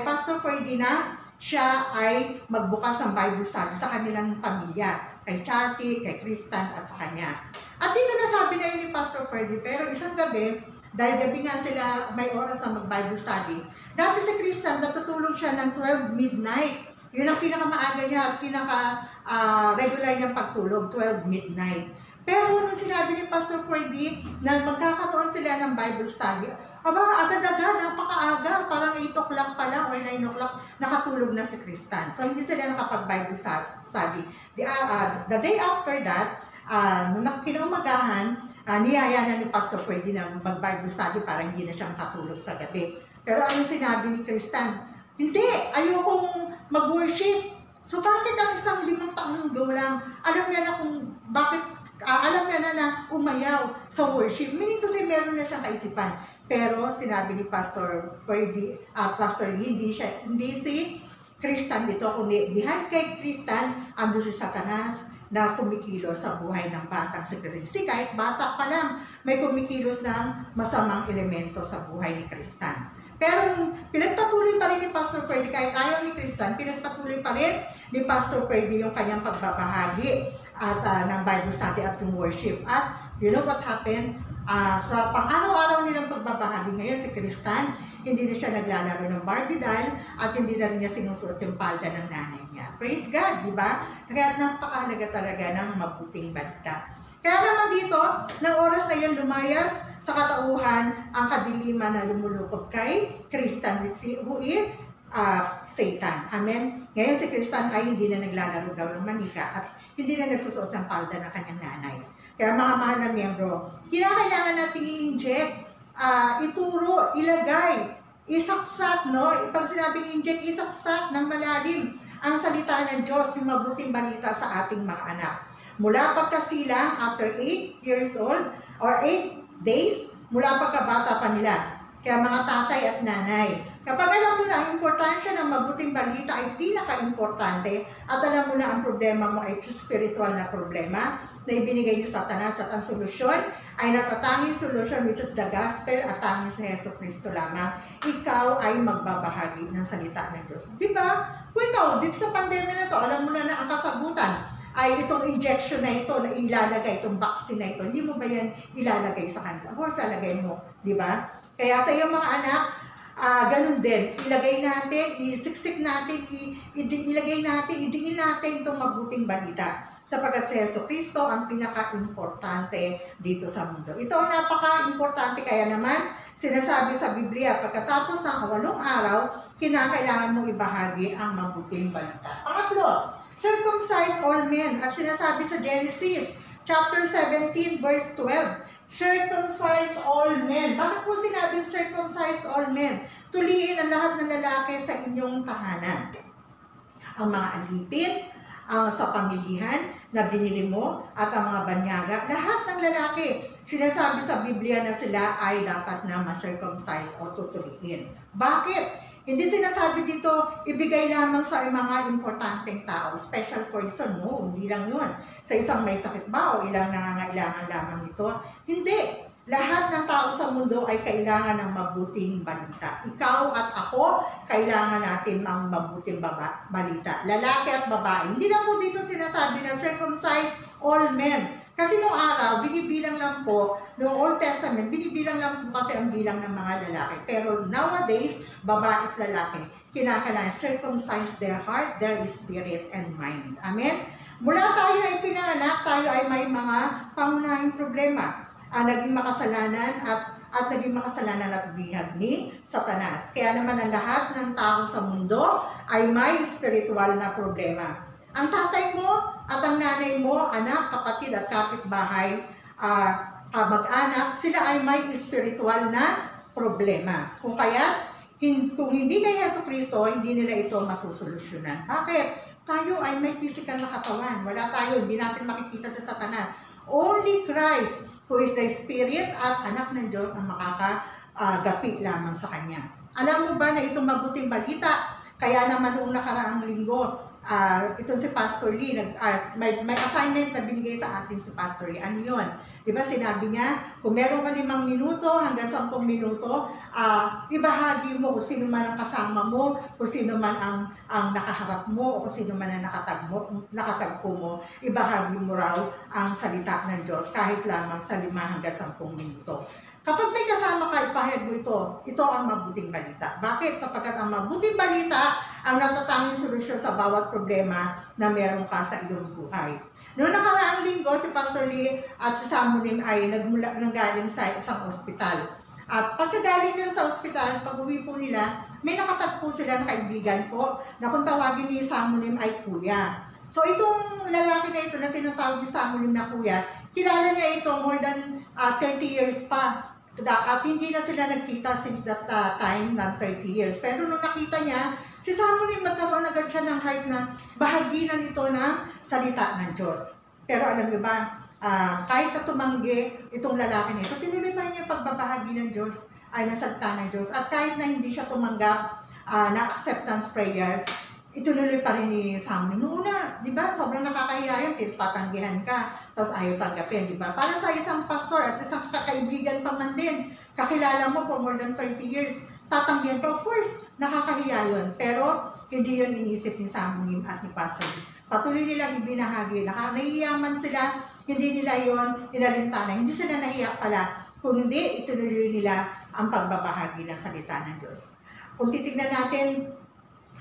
Pastor Freddy na siya ay magbukas ng Bible study sa kanilang pamilya, kay Chatty, kay Kristan at sa kanya. At dito nasabi na yun ni Pastor Freddy, pero isang gabi, dahil gabi nga sila may oras na mag-Bible study, dati si Kristan natutulog siya ng 12 midnight. Yun ang pinakamaaga niya at pinaka-regular niyang pagtulog, 12 midnight. Pero nung sinabi ni Pastor Freddy na magkakaroon sila ng Bible study, agad-agad, napakaaga, parang 8 o'clock pa lang or 9 o'clock, nakatulog na si Kristan. So hindi sila nakapag-Bible study. The day after that, nung kinaumagahan, niyaya na ni Pastor Freddy na mag-Bible study para hindi na siya makatulog sa gabi. Pero ano sinabi ni Kristan? Hindi, ayokong mag-worship. So bakit ang isang 5 taong gulang, alam niya na kung bakit, alam niya na umayaw sa worship. Meaning to say, meron na siyang kaisipan. Pero sinabi ni Pastor Freddy, Pastor Lee, hindi si Kristan dito, kundi behind kay Kristan, ando si Satanas na kumikilos sa buhay ng batang si Kristan. Kahit bata pa lang, may kumikilos ng masamang elemento sa buhay ni Kristan. Pero nung pinagpatuloy pa rin ni Pastor Freddy, kahit ayaw ni Kristan, pinagpatuloy pa rin ni Pastor Freddy yung kanyang pagbabahagi at ng Bible study at yung worship. At you know what happened? Sa pang-araw-araw nilang pagbabahagi ngayon, si Kristan, hindi na siya naglalaro ng Barbie doll at hindi na rin niya sinusuot yung palda ng nanay niya. Praise God, di ba? Kaya napakahalaga talaga ng mabuting balita. Kaya naman dito, ng oras na yun lumayas sa katauhan ang kadiliman na lumulukod kay Kristan, who is Satan. Amen? Ngayon si Kristan ay hindi na naglalaro daw ng manika at hindi na nagsusuot ng palda ng kanyang nanay. Kaya mga mahal na miyembro, kinakailangan natin i-inject, ituro, ilagay, isaksak, no? Pag sinabing inject, isaksak ng malalim ang salita ng Diyos, yung mabuting balita sa ating mga anak. Mula pagkasilang, after 8 years old, or 8 days, mula pagkabata pa nila. Kaya mga tatay at nanay, kapag alam mo na ang importansya ng mabuting balita ay pinaka-importante at alam mo na ang problema mo ay spiritual na problema na ibinigay ni Satanas at ang solusyon ay natatanging solusyon which is the gospel at tanging si Jesucristo lamang, ikaw ay magbabahagi ng salita ng Diyos. Diba? Kung ikaw, dito sa pandemya na to, alam mo na ang kasagutan ay itong injection na ito na ilalagay, itong vaccine na ito, hindi mo ba yan ilalagay sa kanila? Of course, lalagay mo, di ba? Kaya sa iyong mga anak, ganun din, ilagay natin, isiksik natin, ilagay natin, idiin natin itong mabuting balita. sapagkat si Jesucristo ang pinaka-importante dito sa mundo. Ito ang napaka-importante, kaya naman sinasabi sa Biblia, pagkatapos ng 8 araw, kinakailangan mong ibahagi ang mabuting balita. Pangatlo, circumcise all men. At sinasabi sa Genesis chapter 17 verse 12, circumcise all men. Bakit po sinabing circumcise all men? Tuliin ang lahat ng lalaki sa inyong tahanan. Ang mga alipin, ang sa pamilihan na binili mo, at ang mga banyaga, lahat ng lalaki, sinasabi sa Biblia na sila ay dapat na ma-circumcise o tutuliin. Bakit? Hindi sinasabi dito, ibigay lamang sa mga importanteng tao, special person, no, hindi lang yun. Sa isang may sakit ba o ilang nangangailangan lamang ito? Hindi. Lahat ng tao sa mundo ay kailangan ng mabuting balita. Ikaw at ako, kailangan natin ng mabuting balita. Lalaki at babae. Hindi lang po dito sinasabi na circumcise all men. Kasi noong araw, binibilang lang po, noong Old Testament, binibilang lang po kasi ang bilang ng mga lalaki. Pero nowadays, babae at lalaki, kinakailangan circumcise their heart, their spirit, and mind. Amen? Mula tayo na ipinanganak, tayo ay may mga pangunahing problema. Naging makasalanan at naging makasalanan at bihag ni Satanas. Kaya naman ang lahat ng tao sa mundo ay may spiritual na problema. Ang tatay mo at ang nanay mo, anak, kapatid at kapitbahay, kamag-anak, sila ay may spiritual na problema. Kung hindi kay Jesucristo, hindi nila ito masusolusyonan. Bakit? Tayo ay may physical na katawan. Wala tayo, hindi natin makikita sa Satanas. Only Christ, who is the Spirit at anak ng Diyos, ang makakagapi lamang sa Kanya. Alam mo ba na itong mabuting balita? Kaya naman noong nakaraang linggo, itong si Pastor Lee, may assignment na binigay sa atin si Pastor Lee. Ano yun? Diba sinabi niya, kung meron ka 5 minuto hanggang 10 minuto, ibahagi mo kung sino man ang kasama mo, kung sino man ang nakaharap mo, o kung sino man ang nakatagpo mo, ibahagi mo raw ang salita ng Diyos kahit lamang sa 5 hanggang 10 minuto. Kapag may kasama ka, ipahayag mo ito. Ito ang mabuting balita. Bakit? Sapagkat ang mabuting balita ang natatanging solusyon sa bawat problema na meron ka sa iyong buhay. Noong nakaraang linggo, si Pastor Lee at si Samuel ay nanggaling sa isang ospital. At pagkagaling nila sa ospital, pag-uwi po nila, may nakatagpo sila na kaibigan po na kung tawagin ni Samuel ay kuya. So itong lalaki na ito na tinatawag ni Samuel na kuya, kilala niya ito more than 30 years pa. At hindi na sila nagkita since that time ng 30 years. Pero nung nakita niya, si Samuel magkaroon agad siya ng heart na bahagi na nito ng salita ng Diyos. Pero alam niyo ba, kahit na tumanggi itong lalaki nito, tinuloy pa niya pagbabahagi ng Diyos ay ng salita ng Diyos. At kahit na hindi siya tumanggap na acceptance prayer, itunuloy pa rin ni Samuel. Noong una, di ba, sobrang nakakahiya yun, tatanggihan ka, tapos ayaw tanggapin, di ba? Para sa isang pastor at isang kakaibigan pa man din, kakilala mo for more than 30 years, tatanggihan ka, of course, nakakahiya yun. Pero, hindi yun inisip ni Samuel at ni Pastor. Patuloy nilang ibinahagi, nahihiyaman sila, hindi nila yun inalintana, hindi sila nahiya pala, kung hindi, ituloy nila ang pagbabahagi ng salita ng Diyos. Kung titignan natin,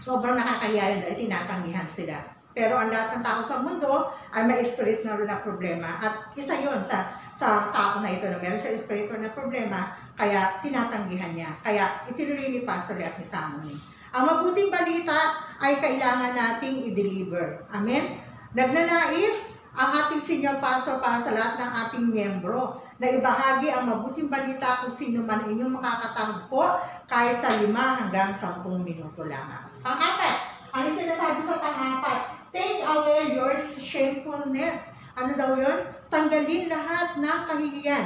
sobrang nakakahiya yun dahil tinatanggihan sila. Pero ang lahat ng tao sa mundo ay may spiritual na problema. At isa yun sa tao na ito na meron siya spiritual na problema, kaya tinatanggihan niya. Kaya itinuloy ni Pastor at ni Samuel. Ang mabuting balita ay kailangan nating i-deliver. Amen? Nagnanais ang ating senior pastor para sa lahat ng ating miyembro na ibahagi ang mabuting balita kung sino man inyong makakatagpo kahit sa 5 hanggang 10 minuto lamang. Pang-apat, ano sinasabi sa pang-apat? Take away your shamefulness. Ano daw yun? Tanggalin lahat ng kahihiyan.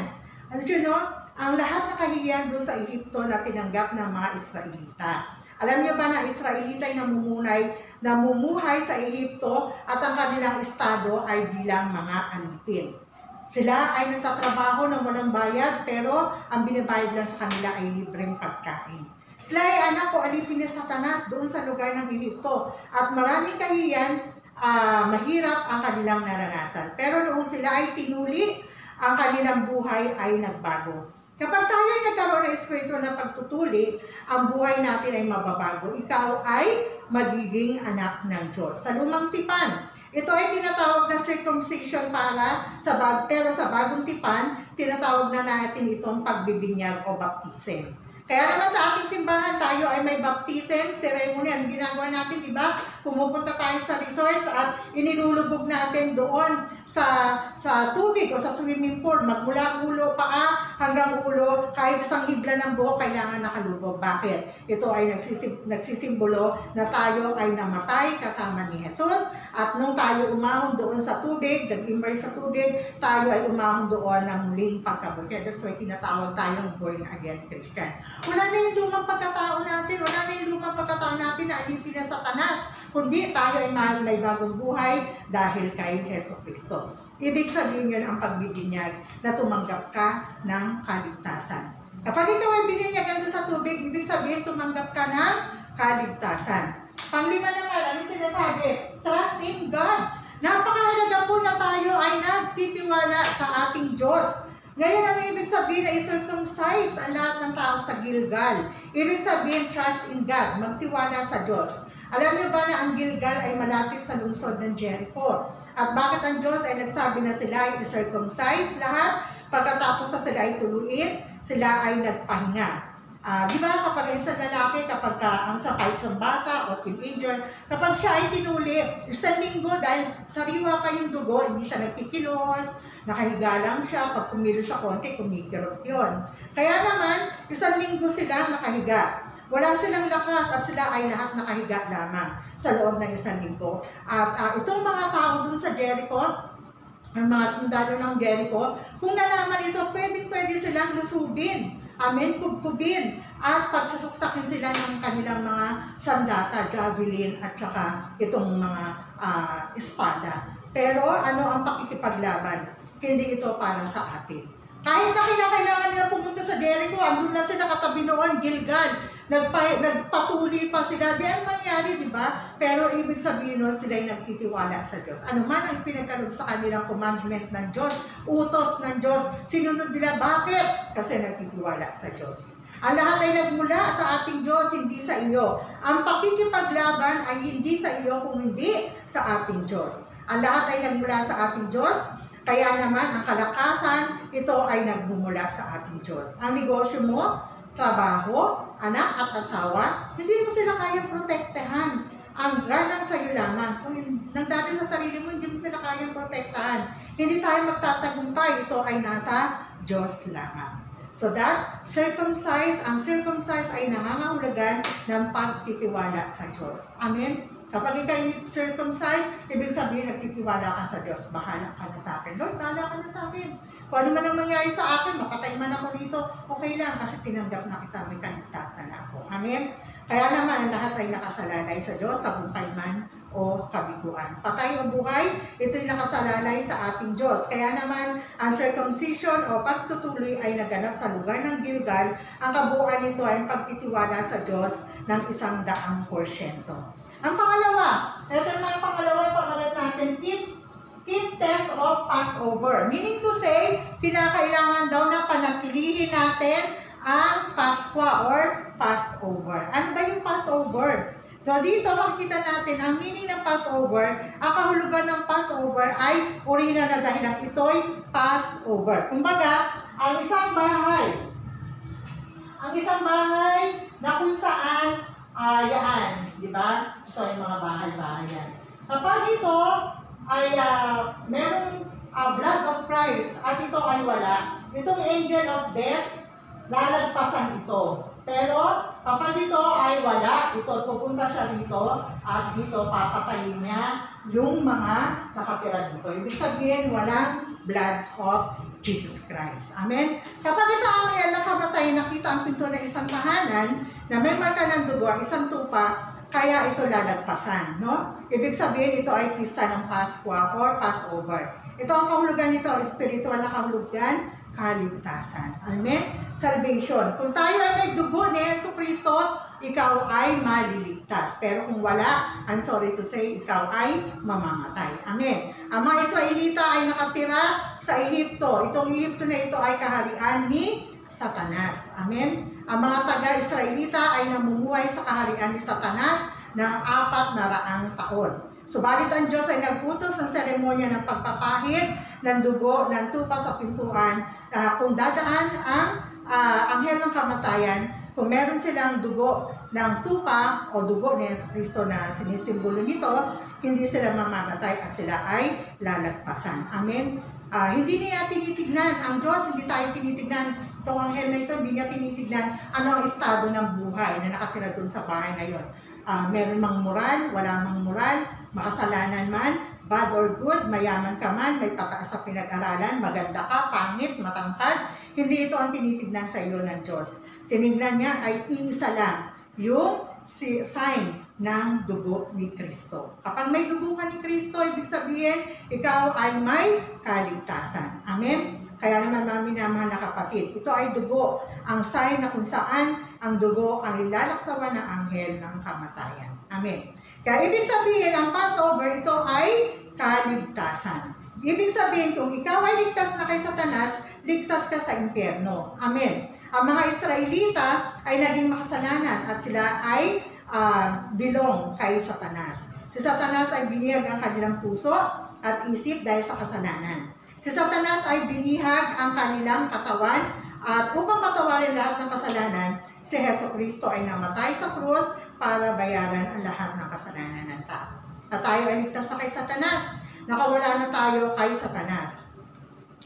Ano yun, no? Ang lahat ng kahihiyan doon sa Egypto na tinanggap ng mga Israelita. Alam niyo ba na Israelita ay namumuhay sa Egypto at ang kanilang estado ay bilang mga alipin. Sila ay nagtatrabaho ng walang bayad pero ang binabayad lang sa kanila ay libreng pagkain. Sila ay anak o alipin ni Satanas doon sa lugar ng Egypto at maraming kahiyan, mahirap ang kanilang naranasan. Pero noong sila ay tinuli, ang kanilang buhay ay nagbago. Kapag tayo ay nagkaroon ng spiritual na pagtutuli, ang buhay natin ay mababago. Ikaw ay magiging anak ng Diyos. Sa lumang tipan, Ito ay tinatawag na circumcision pero sa bagong tipan, tinatawag na natin itong pagbibinyag o baptism. Kaya naman sa ating simbahan, tayo ay may baptism ceremony. Ang ginagawa natin, di ba? Pumupunta tayo sa resorts at inilulubog natin doon sa tubig o sa swimming pool. Magmula ulo, paa hanggang ulo, kahit isang hibla ng buhok, kailangan nakalubog. Bakit? Ito ay nagsisimbolo na tayo ay namatay kasama ni Jesus. At nung tayo umahon doon sa tubig, nag-immerse sa tubig, tayo ay umahon doon ng muling pagkabuhay. That's why tinatawag tayong born again Christian. Wala na yung lumang pagkatao natin, na alipin na Satanas, kundi tayo ay may bagong buhay dahil kay Hesus Kristo. Ibig sabihin yun ang pagbibinyag na tumanggap ka ng kaligtasan. Kapag ikaw ay bininyagan doon sa tubig, ibig sabihin tumanggap ka ng kaligtasan. Panglima naman, ano sinasabi? Trust in God. Napakahalaga po na tayo ay nagtitiwala sa ating Diyos. Ngayon, ano ibig sabihin na i-circumcise ang lahat ng tao sa Gilgal? Ibig sabihin, trust in God, magtiwala sa Diyos. Alam niyo ba na ang Gilgal ay malapit sa lungsod ng Jericho? At bakit ang Diyos ay nagsabi na sila ay i-circumcise lahat? Pagkatapos na sila ay tuluin, sila ay nagpahinga. Di ba kapag isang lalaki, kapag kahit isang bata o teenager, kapag siya ay tinuli, isang linggo dahil sariwa pa yung dugo, hindi siya nagkikilos, nakahiga lang siya, pag kumilo siya konti, kumikirot yun. Kaya naman, isang linggo silang nakahiga. Wala silang lakas at sila ay lahat nakahiga lamang sa loob ng isang linggo. At itong mga tao dun sa Jericho, ang mga sundalo ng Jericho, kung nalaman ito, pwede silang lusubin. Amen, kubkubin. At pagsasaksakin sila ng kanilang mga sandata, javelin, at saka itong mga espada. Pero ano ang pakikipaglaban? Hindi ito para sa atin. Kahit na kailangan nila pumunta sa Jericho, andun na sila katabi noon, Gilgal. Nagpatuli pa sila. Di ano mangyari, di ba? Pero ibig sabihin nun, sila ay nagtitiwala sa Diyos. Ano man ang pinagkaloob sa kanilang commandment ng Diyos, utos ng Diyos, sinunod nila. Bakit? Kasi nagtitiwala sa Diyos. Ang lahat ay nagmula sa ating Diyos, hindi sa iyo. Ang pakikipaglaban ay hindi sa iyo, kung hindi sa ating Diyos. Ang lahat ay nagmula sa ating Diyos. Kaya naman, ang kalakasan, ito ay nagmumula sa ating Diyos. Ang negosyo mo, trabaho, anak at asawa, hindi mo sila kayang protektahan. Ang ganang sa iyo lamang. Kung nagdadal sa sarili mo, hindi mo sila kayang protektahan. Hindi tayo magtatagumpay. Ito ay nasa Diyos lamang. So that, ang circumcise ay nangangahulugan ng pagtitiwala sa Diyos. Amen? Kapag ikaw circumcise, ibig sabihin nagtitiwala ka sa Diyos. Bahala ka na sa akin. Lord, bahala ka na sa akin. Kung ano man ang mangyari sa akin, mapatay man ako dito, okay lang kasi tinanggap na kita, may kaligtasan ako. Amen? Kaya naman, lahat ay nakasalalay sa Diyos, tagumpay man o kabiguan. Patay o buhay, ito'y nakasalalay sa ating Diyos. Kaya naman, ang circumcision o pagtutuloy ay naganap sa lugar ng Gilgal. Ang kabuuan nito ay pagtitiwala sa Diyos ng 100%. Ang pangalawa, ito na ang pangalawa, pangalan natin, keep test of Passover. Meaning to say, kinakailangan daw na panatilihin natin ang Pasko or Passover. Ano ba yung Passover? So dito makikita natin ang meaning ng Passover. Ang kahulugan ng Passover ay urina na dahilan ito'y Passover. Kumbaga, ang isang bahay na kung saan yan, di ba? Ito ay mga bahay-bahay yan. Kapag ito ay merong blood of Christ at ito ay wala, itong angel of death, lalagpasan ito. Pero kapag ito ay wala, ito pupunta siya dito at dito papatayin niya yung mga nakatira dito. Ibig sabihin, walang blood of Jesus Christ. Amen? Kapag isang anghel nakamatay, nakita ang pinto ng isang tahanan na may marka ng dugo, isang tupa, kaya ito lalagpasan. No? Ibig sabihin, ito ay pista ng Pasko or Passover. Ito ang kahulugan nito, spiritual na kahulugan, kaligtasan. Amen? Salvation. Kung tayo ay may dugo ni Yesu Kristo, ikaw ay maliligtas. Pero kung wala, I'm sorry to say, ikaw ay mamamatay. Amen? Ang mga Israelita ay nakatira sa Ehipto. Itong Ehipto na ito ay kaharian ni Satanas. Amen? Ang mga taga-Israelita ay namumuhay sa kaharian ni Satanas ng 400 taon. Subalit ang Diyos ay nag-utos ng seremonya ng pagpapahid ng dugo ng tupa sa pintuan kung dadaan ang anghel ng kamatayan, kung meron silang dugo ng tupa o dugo ni Jesucristo na sinisimbolo nito, hindi sila mamamatay at sila ay lalagpasan. Amen? Hindi niya tinitignan, ang Diyos, hindi tayo tinitignan. Itong anghel na ito, hindi niya tinitignan ano ang estado ng buhay na nakatira doon sa bahay ngayon. Meron mang moral, wala mang moral, makasalanan man, bad or good, mayaman ka man, may pataas sa pinag-aralan, maganda ka, pangit, matangkad, hindi ito ang tinitignan sa iyo ng Diyos. Tinignan niya ay iisa lang, yung sign ng dugo ni Kristo. Kapag may dugo ka ni Kristo, ibig sabihin, ikaw ay may kaligtasan. Amen? Kaya naman namin minamahal na kapatid, ito ay dugo, ang sign na kung saan ang dugo ang ilalaktawan ng anghel ng kamatayan. Amen. Kaya ibig sabihin, ang Passover, ito ay kaligtasan. Ibig sabihin, kung ikaw ay ligtas na kay Satanas, ligtas ka sa impyerno. Amen. Ang mga Israelita ay naging makasalanan at sila ay belong kay Satanas. Si Satanas ay binihag ang kanilang puso at isip dahil sa kasalanan. Si Satanas ay binihag ang kanilang katawan at upang patawarin lahat ng kasalanan, si Jesucristo ay namatay sa krus para bayaran ang lahat ng kasalanan ng tao. At tayo ay ligtas na kay Satanas. Nakawala na tayo kay Satanas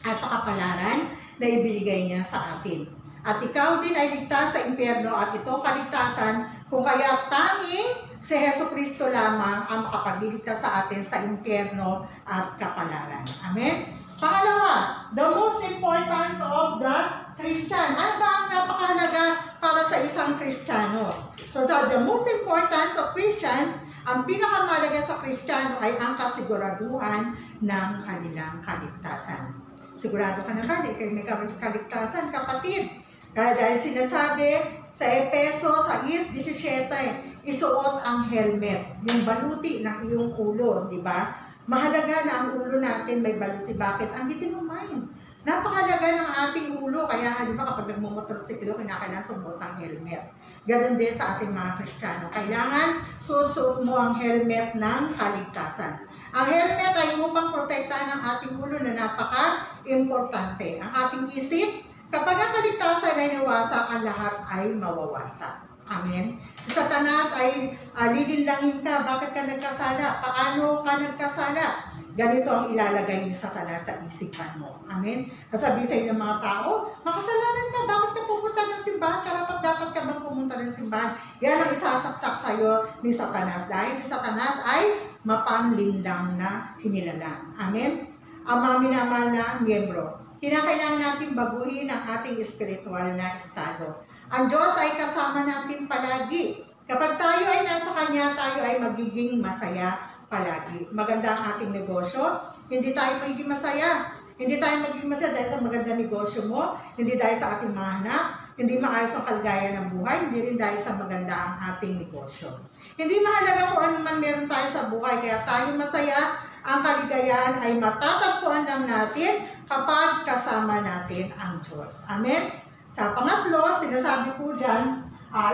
at sa kapalaran na ibinigay niya sa atin. At ikaw din ay ligtas sa impyerno at ito kaligtasan kung kaya tanging si Jesucristo lamang ang makapagliligtas sa atin sa impyerno at kapalaran. Amen? Pangalawa, the most importance of the Christian. Ano ba ang napakahalaga para sa isang Kristiyano? So the most importance of Christians, ang pinakamahalaga sa Kristiyano ay ang kasiguraduhan ng kanilang kaligtasan. Sigurado ka na ba? Di kayo may kaligtasan, kapatid. Kaya dahil sinasabi sa Efeso 6:17, isuot ang helmet, yung baluti ng iyong ulo, di ba? Mahalaga na ang ulo natin may baluti. Bakit? Andito yung mind. Napakalaga ng ating ulo. Kaya nga, di ba, kapag nagmumotorsiklo, kinakailangan sumuot ang helmet. Ganon din sa ating mga Kristiyano. Kailangan suot mo ang helmet ng kaligtasan. Ang helmet ay upang protektahan ang ating ulo na napaka-importante. Ang ating isip, kapag ang kaligtasan ay nawasak, ang lahat ay mawawasak. Amen. Si Satanas ay lilinlangin ka. Bakit ka nagkasala? Paano ka nagkasala? Ganito ang ilalagay ni Satanas sa isipan mo. Amen. Sasabihin sa inyo ng mga tao, makasalanan ka. Bakit ka pumunta ng simbahan? Dapat ka bang pumunta ng simbahan? Yan ang isasaksak sa iyo ni Satanas. Dahil si Satanas ay mapanlinlang na hinilala. Amen. Ang mga minamahal na miyembro, kinakailangan natin baguhin ang ating espiritual na estado. Ang Diyos ay kasama natin palagi. Kapag tayo ay nasa Kanya, tayo ay magiging masaya palagi. Maganda ang ating negosyo, hindi tayo magiging masaya. Hindi tayo magiging masaya dahil sa maganda negosyo mo, hindi dahil sa ating mga anak, hindi maayos ang kalagayan ng buhay, hindi rin dahil sa maganda ang ating negosyo. Hindi mahalaga kung ano man meron tayo sa buhay, kaya tayo masaya. Ang kaligayahan ay matatagpuan lang natin kapag kasama natin ang Diyos. Amen? Sa pangatlo, sinasabi po dyan,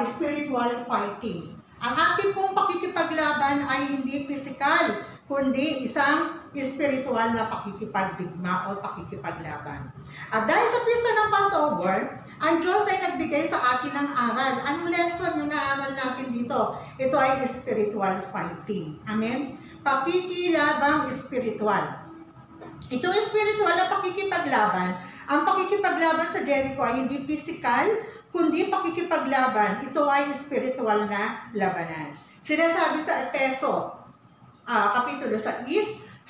spiritual fighting. Ang ating pong pakikipaglaban ay hindi physical, kundi isang spiritual na pakikipagdigma o pakikipaglaban. At dahil sa pista ng Passover, ang Diyos ay nagbigay sa atin ng aral. Anong lesson yung naaral natin dito? Ito ay spiritual fighting. Amen? Pakikilabang spiritual. Ito spiritual na pakikipaglaban. Ang pakikipaglaban sa Jericho ay hindi physical, kundi pakikipaglaban. Ito ay spiritual na labanan. Sinasabi sa Efeso, Kapitulo 6,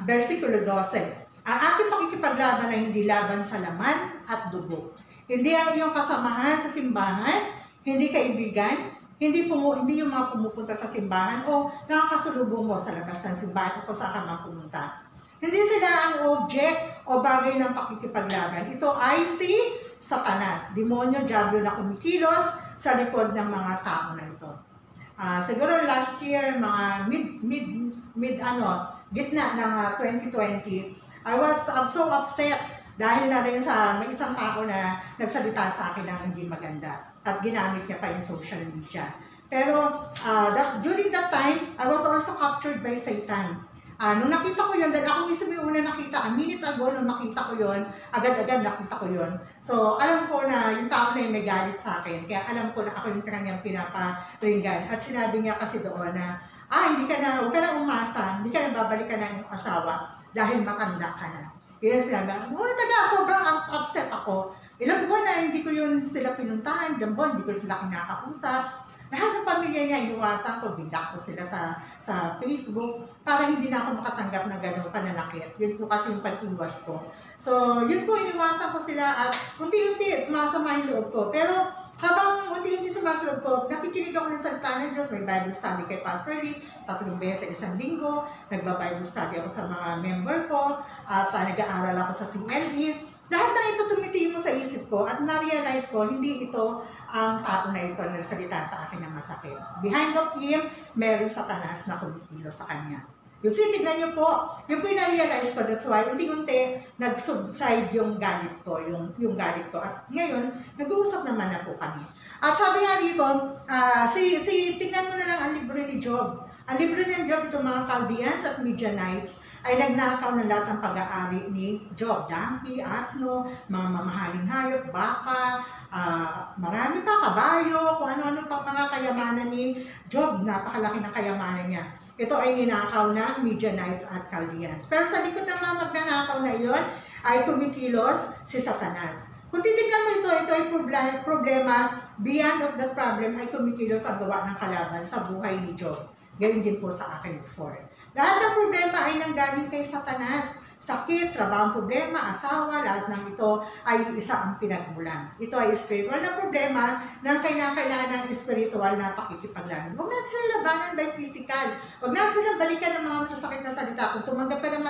versikulo 12. Ang ating pakikipaglaban ay hindi laban sa laman at dugo. Hindi ang iyong kasamahan sa simbahan, hindi kaibigan, hindi yung mga pumupunta sa simbahan o nakakasulubong mo sa labas ng simbahan o kung saan ka man pumunta. Hindi sila ang object o bagay ng pakikipaglaban. Ito ay si Satanas, demonyo, diablo na kumikilos sa likod ng mga tao na ito. Siguro last year, mga gitna ng 2020, I was so upset dahil na rin sa may isang tao na nagsalita sa akin ng hindi maganda at ginamit niya pa yung social media. Pero during that time, I was also captured by Satan. Nung nakita ko yun, dahil ako mismo yung una nakita, a minute ago, nung nakita ko yun, agad-agad nakita ko yun. So, alam ko na yung tao na yung may galit sa akin, kaya alam ko na ako yung kanyang pinaparinggan. At sinabi niya kasi doon na, huwag ka na umasa, hindi ka na babalikan ng iyong asawa dahil matanda ka na. Yun ang sinabi, sobrang upset ako. Ilang buwan na hindi ko yun sila pinuntahan, ilang buwan, hindi ko sila kinakausap. Lahat ng pamilya niya, inuwasan ko, binlock ko sila sa Facebook para hindi na ako makatanggap ng ganong pananakit. Yun po kasi yung pag-iwas ko. So, yun po, iniwasan ko sila at unti-unti, sumasama yung loob ko. Pero habang unti-unti sumasama ko, nakikinig ako ng salita ng Diyos. May Bible study kay Pastor Lee, 3 beses sa isang linggo. Nagba-Bible study ako sa mga member ko at nag-aaral ako sa CLE. Lahat na ito tumitimo sa isip ko at na-realize ko, hindi ito ang tao na ito nagsalita sa akin ng masakit. Behind of him, meron Satanas na kumikilos sa kanya. Yung tignan niyo po, yung po yung na-realize ko, that's why unti-unti nag-subside yung galit ko, yung galit ko. At ngayon, nag-uusap naman na po kami. At sabi nga rito, tignan mo na lang ang libro ni Job. Ang libro ng Job, itong mga Chaldeans at Midianites, ay nagnakaw ng lahat ng pag-aari ni Job. Donkey, asno, mga mamahaling hayop, baka, marami pa, kabayo, kung ano-ano pang mga kayamanan ni Job. Napakalaki ng kayamanan niya. Ito ay ninakaw ng Midianites at Chaldeans. Pero sa likod ng mga magnanakaw na iyon, ay kumikilos si Satanas. Kung titignan mo ito ay problema, beyond of that problem ay kumikilos ang gawa ng kalaban sa buhay ni Job. Gawin din po sa akin before. Lahat ng problema ay nanggaling kay Satanas. Sakit, trabaho, problema, asawa, lahat ng ito ay isa ang pinagmulan. Ito ay spiritual na problema na kailangan ng spiritual na pakikipaglaban. Huwag natin sila labanan by physical. Huwag natin sila balikan ng mga masasakit na salita. Kung tumanggap ka ng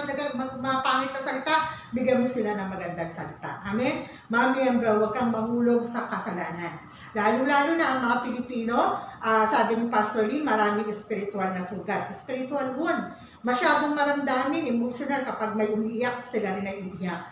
mga pangit na salita, bigyan mo sila ng magandang salita. Amen? Mga miyembro, huwag kang mahulog sa kasalanan. Lalo-lalo na ang mga Pilipino, sabi ni Pastor Lee, maraming spiritual na sugat. Spiritual wound. Masyadong maramdamin, emotional, kapag may umiiyak, sila rin ay iiyak.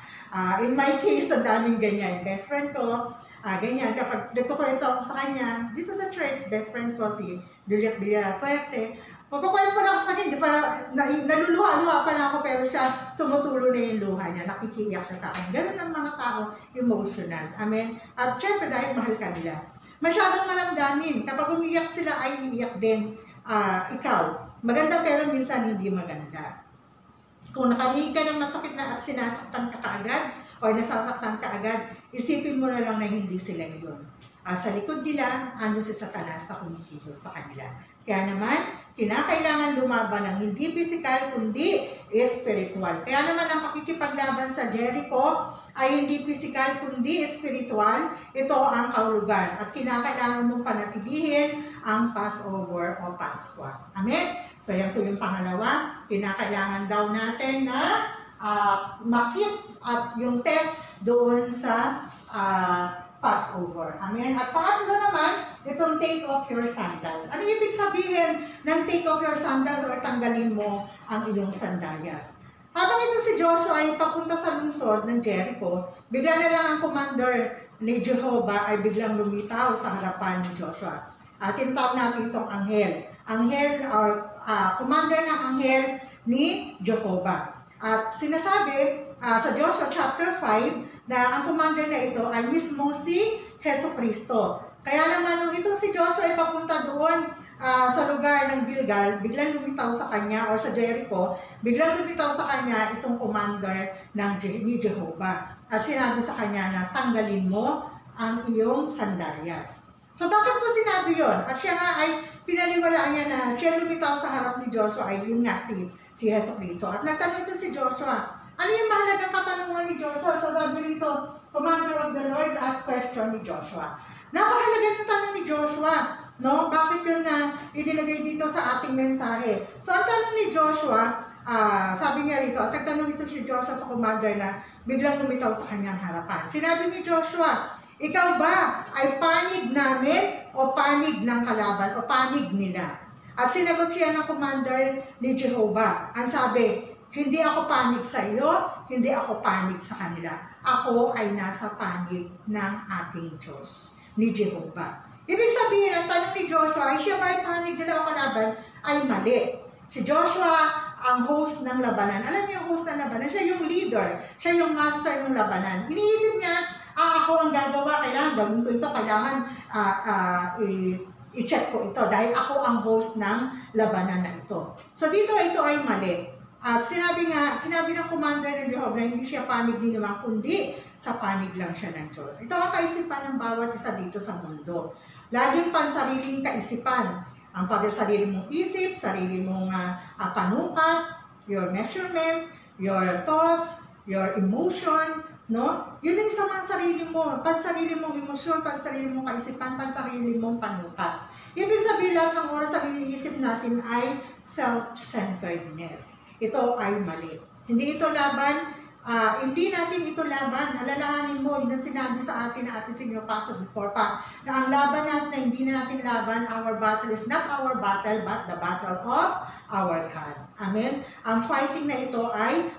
In my case, ang daming ganyan. Best friend ko, ganyan, kapag nagkukwento ako sa kanya, dito sa church, best friend ko, si Juliet Villafuerte, magkukwento pa na ako sa kanya, di pa, naluluha-luha pa na ako, pero siya, tumutulo na yung luha niya, nakikiiyak siya sa akin. Ganun ang mga tao, emotional. Amen? At syempre, dahil mahal ka nila. Masyadong maramdamin, kapag umiiyak sila, ay umiiyak din ikaw. Maganda pero minsan hindi maganda. Kung nakarinig ka ng masakit na at sinasaktan ka kaagad o nasasaktan ka agad, isipin mo na lang na hindi sila yun. Sa likod nila, andun si Satanas na kumikilos sa kanila. Kaya naman, kinakailangan lumaban ng hindi physical, kundi spiritual. Kaya naman ang pakikipaglaban sa Jericho ay hindi physical, kundi spiritual. Ito ang kahulugan. At kinakailangan mong panatilihin ang Passover o Pasko. Amen? So, yan po yung pangalawa. Kinakailangan daw natin na makit at yung test doon sa Passover. Amen? At pangatlo naman, itong take off your sandals. Ano ibig sabihin ng take off your sandals or tanggalin mo ang iyong sandalyas? Habang ito si Joshua ay papunta sa lungsod ng Jericho, bigla na lang ang commander ni Jehovah ay biglang lumitaw sa harapan ni Joshua. Tinatawag natin itong anghel. Anghel or commander ng anghel ni Jehovah. At sinasabi sa Joshua chapter 5 na ang commander na ito ay mismo si Jesucristo. Kaya naman nung itong si Joshua ay papunta doon sa lugar ng Gilgal, biglang lumitaw sa kanya or sa Jericho, biglang lumitaw sa kanya itong commander ni Jehovah. At sinabi sa kanya na tanggalin mo ang iyong sandalyas. So bakit po sinabi yon? At siya nga ay pinaniwalaan niya na siya lumitaw sa harap ni Joshua ay yun nga si Jesucristo. At nagtanong ito si Joshua, ano yung mahalagang katanungan ni Joshua? So sabi rito, Commander of the Lords at question ni Joshua. Napahalaga yung tanong ni Joshua, no? Bakit yun na inilagay dito sa ating mensahe? So ang tanong ni Joshua, sabi niya rito, at nagtanong ito si Joshua sa commander na biglang lumitaw sa kanyang harapan. Sinabi ni Joshua, ikaw ba ay panig namin o panig ng kalaban o panig nila? At sinagot siya ng commander ni Jehovah. Ang sabi, hindi ako panig sa iyo, hindi ako panig sa kanila. Ako ay nasa panig ng ating Diyos, ni Jehovah. Ibig sabihin, ang tanong ni Joshua, ay siya ba ay panig nila o kalaban? Ay mali. Si Joshua, ang host ng labanan. Alam niyo yung host ng labanan? Siya yung leader. Siya yung master ng labanan. Iniisip niya, ako ang gagawa, kailangan gawin ko ito, kailangan i-check ko ito dahil ako ang host ng labanan na ito. So dito, ito ay mali. At sinabi ng commander ng Jehovah na hindi siya panig din naman, kundi sa panig lang siya ng Diyos. Ito ang kaisipan ng bawat isa dito sa mundo. Laging pansariling kaisipan. Ang sarili mong isip, sarili mong panukat, your measurement, your thoughts, your emotion, no? Yun din sa mga sarili mo, pansarili mong emosyon, pansarili mong kaisipan, pansarili mong panukat. Ibig sabihin lahat ng oras sa iniisip natin ay self-centeredness. Ito ay mali. Hindi ito laban, hindi natin ito laban. Alalahanin mo, yun ang sinabi sa atin na ating Senior Pastor before pa, na ang laban natin na hindi natin laban, our battle is not our battle, but the battle of our God. Amen? Ang fighting na ito ay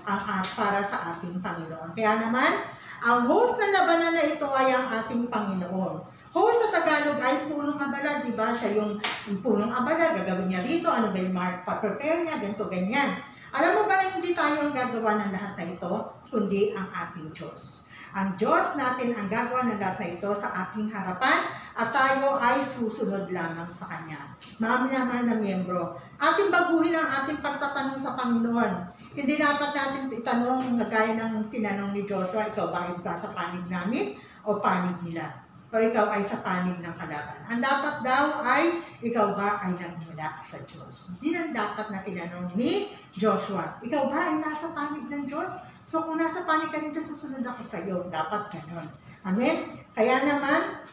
para sa ating Panginoon. Kaya naman, ang host ng labanan na ito ay ang ating Panginoon. Host sa Tagalog ay punong abala, di ba? Siya yung punong abala, gagawin niya rito, ano ba yung prepare niya, ganito, ganyan. Alam mo ba na hindi tayo ang gagawa ng lahat na ito, kundi ang ating Diyos. Ang Diyos natin ang gagawa ng lahat na ito sa ating harapan at tayo ay susunod lamang sa Kanya. Mga minamahal na miyembro, ating baguhin ang ating pagtatanong sa Panginoon. Hindi dapat natin itanong gaya ng tinanong ni Joshua, ikaw ba ay sa panig namin o panig nila? O ikaw ay sa panig ng kalaban. Ang dapat daw ay, ikaw ba ay nagmula sa Diyos? Hindi lang dapat na tinanong ni Joshua, ikaw ba ay nasa panig ng Diyos? So kung nasa panig ka ng Diyos, susunod ako sa iyo. Dapat ganon. Amen? Kaya naman,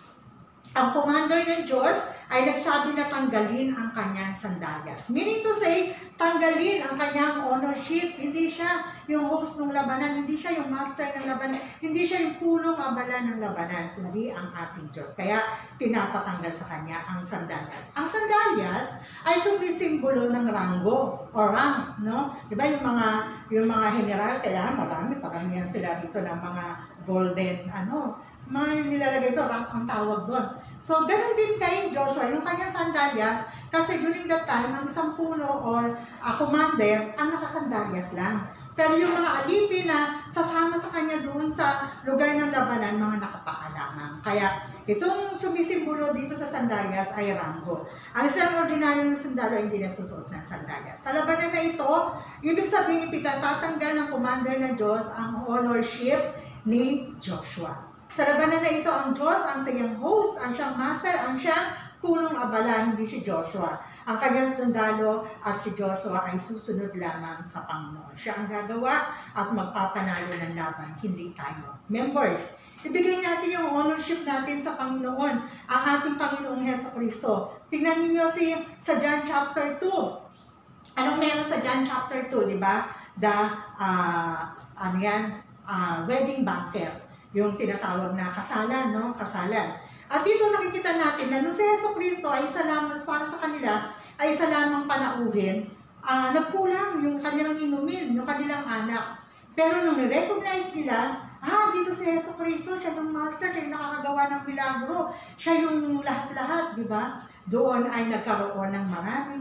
ang commander ng Diyos ay nagsabi na tanggalin ang kanyang sandalyas. Meaning to say, tanggalin ang kanyang ownership. Hindi siya yung host ng labanan, hindi siya yung master ng labanan, hindi siya yung punong abala ng labanan, kundi ang ating Diyos. Kaya pinapatanggal sa kanya ang sandalyas. Ang sandalyas ay sumisimbolo ng ranggo o rank, no? Diba yung mga general, kailangan marami, paramihan sila rito ng mga golden, mga nilalagay ito, rank ang tawag doon. So, ganun din kay Joshua, yung kanyang sandalyas, kasi during that time, ang isang puno or commander, ang nakasandalyas lang. Pero yung mga alipin na sasama sa kanya doon sa lugar ng labanan, mga nakapaa lamang. Kaya, itong sumisimbolo dito sa sandalyas ay ranggo. Ang isang ordinaryong sundalo hindi nagsusuot ng sandalyas. Sa labanan na ito, ibig sabihin, ipinatatanggal ng commander ng Diyos ang ownership ni Joshua. Sa labanan na ito, ang Diyos, ang siyang host, ang siyang master, ang siyang punong abala, hindi si Joshua. Ang kanyang sundalo at si Joshua ay susunod lamang sa Panginoon. Siya ang gagawa at magpapanalo ng laban, hindi tayo. Members, ibigay natin yung ownership natin sa Panginoon, ang ating Panginoong Jesucristo. Tingnan niyo sa John chapter 2. Anong meron sa John chapter 2, di ba? Wedding banquet. Yung tinatawag na kasalan, no? Kasalan. At dito nakikita natin na nung si Jesucristo ay isa lamang, para sa kanila, ay isa lamang panauhin, nagkulang yung kanilang inumin, yung kanilang anak. Pero nung ni-recognize nila, dito si Jesucristo, siya yung master, siya yung nakakagawa ng milagro, siya yung lahat-lahat, di ba? Doon ay nagkaroon ng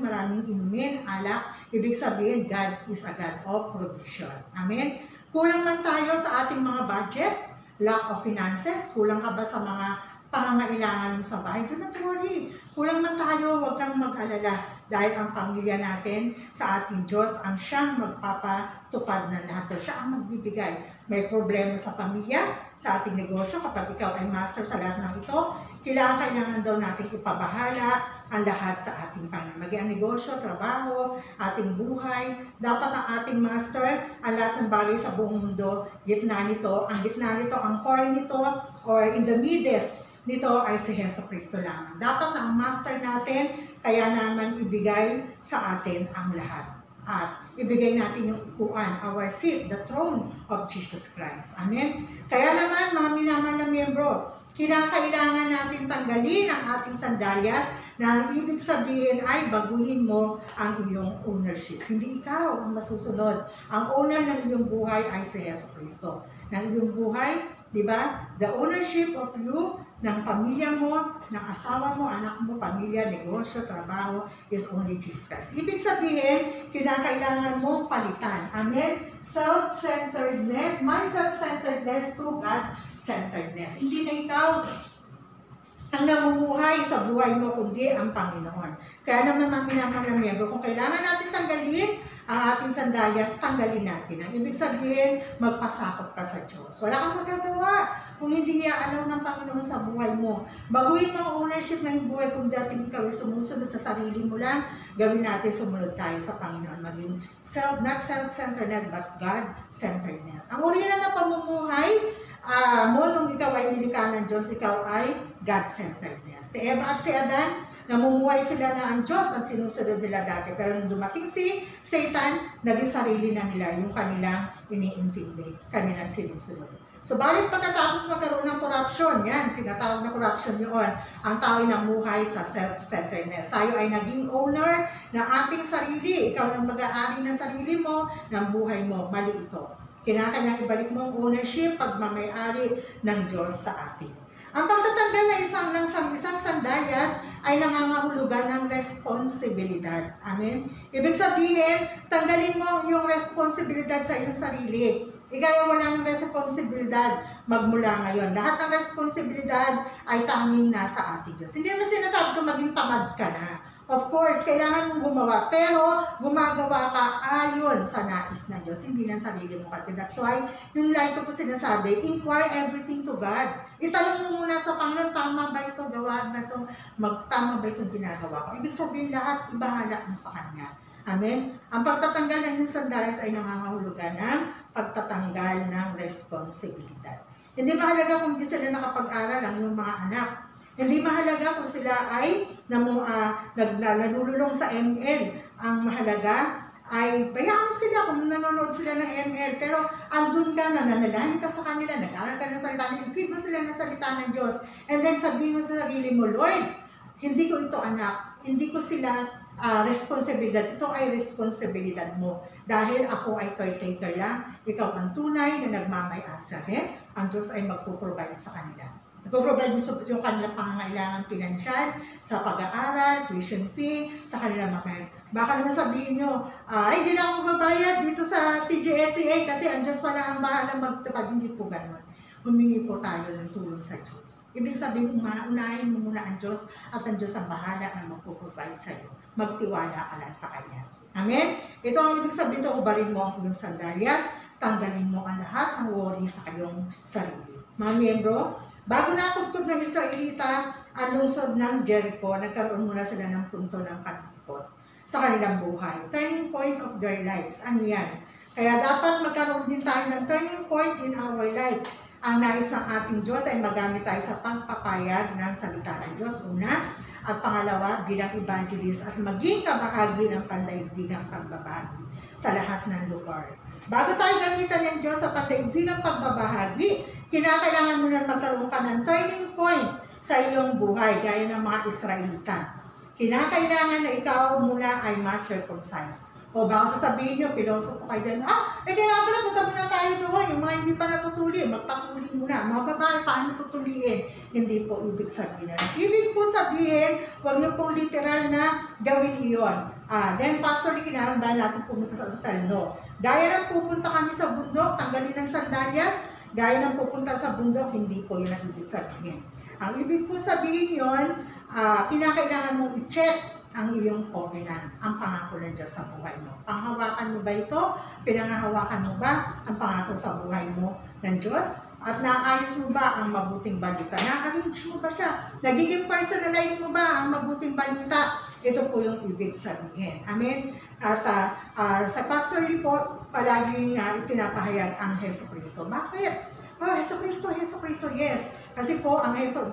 maraming inumin, alak. Ibig sabihin, God is a God of provision. Amen? Kulang man tayo sa ating mga budget, lack of finances, kulang ka ba sa mga pangangailangan mo sa bahay? Do not worry. Kulang man tayo, huwag kang mag-alala dahil ang pamilya natin sa ating Diyos ang siyang magpapatupad ng lahat. Siya ang magbibigay. May problema sa pamilya, sa ating negosyo, kapag ikaw ay master sa lahat ng ito, kailangan daw natin ipabahala ang lahat sa ating Panginoon. Maging ang negosyo, trabaho, ating buhay, dapat ang ating master, ang lahat ng bagay sa buong mundo, gitna nito, ang core nito, or in the midst nito ay si Jesucristo lamang. Dapat na ang master natin, kaya naman ibigay sa atin ang lahat. At ibigay natin yung upuan, our seat, the throne of Jesus Christ. Amen? Kaya naman, mga minamahal na miyembro, kailangan natin tanggalin ang ating sandalyas na ang ibig sabihin ay baguhin mo ang iyong ownership. Hindi ikaw ang masusunod. Ang owner ng iyong buhay ay si Jesucristo. Ng iyong buhay, Di ba? The ownership of you, ng pamilya mo, ng asawa mo, anak mo, pamilya, negosyo, trabaho, is only Jesus Christ. Ibig sabihin, kinakailangan mong palitan. Amen? Self-centeredness, my self-centeredness to God-centeredness. Hindi na ikaw ang namumuhay sa buhay mo, kundi ang Panginoon. Kaya naman mga miyembro, kung kailangan natin tanggalin ang ating sandalyas, tanggalin natin. Ang ibig sabihin, magpasakop ka sa Diyos. Wala kang magagawa kung hindi iaalaw ng Panginoon sa buhay mo. Baguhin mo ang ownership ng buhay kung dating ikaw ay sumusunod sa sarili mo lang, gawin natin sumunod tayo sa Panginoon. Maging not self-centeredness, but God-centeredness. Ang original na pamumuhay mo nung ikaw ay nilikha ng Diyos, ikaw ay God-centeredness. Si Eva at si Adan, namumuhay sila na ang Diyos ang sinusunod nila dati. Pero nung dumating si Satan, naging sarili na nila yung kanilang iniintindi, kanilang sinusunod. So, balit pagkatapos magkaroon ng corruption, yan, tinatawag na corruption yun, ang tao ay namuhay sa self-centeredness. Tayo ay naging owner ng ating sarili. Ikaw ang mag-aari ng sarili mo, ng buhay mo. Mali ito. Kinakailangan ibalik mo ang ownership, pagmamayari ng Diyos sa atin. Ang pagtatanggal na isang sandalyas ay nangangahulugan ng responsibilidad. Amen? Ibig sabihin, tanggalin mo yung responsibilidad sa iyong sarili. Ikaw wala ng responsibilidad magmula ngayon. Lahat ng responsibilidad ay tanging nasa ating Diyos. Hindi naman sinasabi ito maging tamad ka na. Of course, kailangan mong gumawa. Pero, gumagawa ka ayon sa nais ng Diyos. Hindi lang sarili mo kasi. That's why, yung like ko po sinasabi, inquire everything to God. Itanong mo muna sa Panginoon, tama ba ito? Gawa ba ito? Tama ba itong ginagawa ko? Ibig sabihin lahat, ibahala mo sa Kanya. Amen? Ang pagtatanggal ng iyong sandalyas ay nangangahulugan ng pagtatanggal ng responsibilidad. Hindi mahalaga kung hindi sila nakapag-aral ang iyong mga anak. Hindi mahalaga kung sila ay nalululong sa ML. Ang mahalaga ay bayaan sila kung nanonood sila ng ML. Pero andun ka na, nanalangin ka sa kanila, nag-aral ka ng salita, i-feed mo sila ng salita ng Diyos. And then sabihin mo sa sarili mo, Lord, hindi ko ito anak, hindi ko sila responsibilidad. Ito ay responsibilidad mo. Dahil ako ay caretaker lang, ikaw ang tunay na nagmamayari sa akin, ang Diyos ay magpo-provide sa kanila. Nagpo-provide yung kanilang pangangailangan pinansyal, sa pag-aaral, tuition fee, sa kanilang mga. Baka naman sabihin nyo, ay, hindi na ako magbabayad dito sa TGSCA kasi ang Diyos pala ang bahala magtupad. Hindi po ganun. Humingi po tayo ng tulong sa Diyos. Ibig sabihin, unahin mo muna ang Diyos at ang Diyos ang bahala na magpo-provide sa iyo. Magtiwala ka lang sa Kanya. Amen? Ito ang ibig sabihin ito, ubarin mo ang iyong sandalyas, tanggalin mo ang lahat ng worry sa kayong sarili. Mga miyembro, bago nakupkod ng Israelita ang lungsod ng Jericho, nagkaroon muna sila ng punto ng pag-ikot sa kanilang buhay. Turning point of their lives. Ano yan? Kaya dapat magkaroon din tayo ng turning point in our life. Ang nais ng ating Diyos ay magamit tayo sa pagpapayag ng salita ng Diyos, una. At pangalawa, bilang evangelist at maging kabahagi ng pandaigdigang pagbabahagi sa lahat ng lugar. Bago tayo gamitan ng Diyos sa pandaigdigang pagbabahagi, kinakailangan mo na magkaroon ka ng turning point sa iyong buhay, gaya ng mga Israelita. Kinakailangan na ikaw muna ay ma-circumcise. O baka sasabihin nyo, piloso ko kayo dyan, kailangan punta muna tayo doon. Yung mga hindi pa natutuli, magpatuli muna. Mga babae, paano tutuliin? Hindi po ibig sabihin. Ibig po sabihin, huwag nyo pong literal na gawin iyon. Then, Pastor, kinarang ba natin pumunta sa ospital? No. Gaya ng pupunta kami sa bundok, tanggalin ng sandalyas, gaya ng pupunta sa bundok, hindi po yun ang ibig sabihin. Ang ibig po sabihin yun, kinakailangan mong i-check ang iyong covenant, ang pangako ng Diyos sa buhay mo. Panghawakan mo ba ito? Pinangahawakan mo ba ang pangako sa buhay mo ng Diyos? At naayos mo ba ang mabuting balita? Na-arrange mo ba siya? Nagiging personalize mo ba ang mabuting balita? Ito po yung ibig sabihin. Amen? At sa pastor report, palaging ipinapahayag ang Heso Kristo. Bakit? Heso Kristo, yes. Kasi po,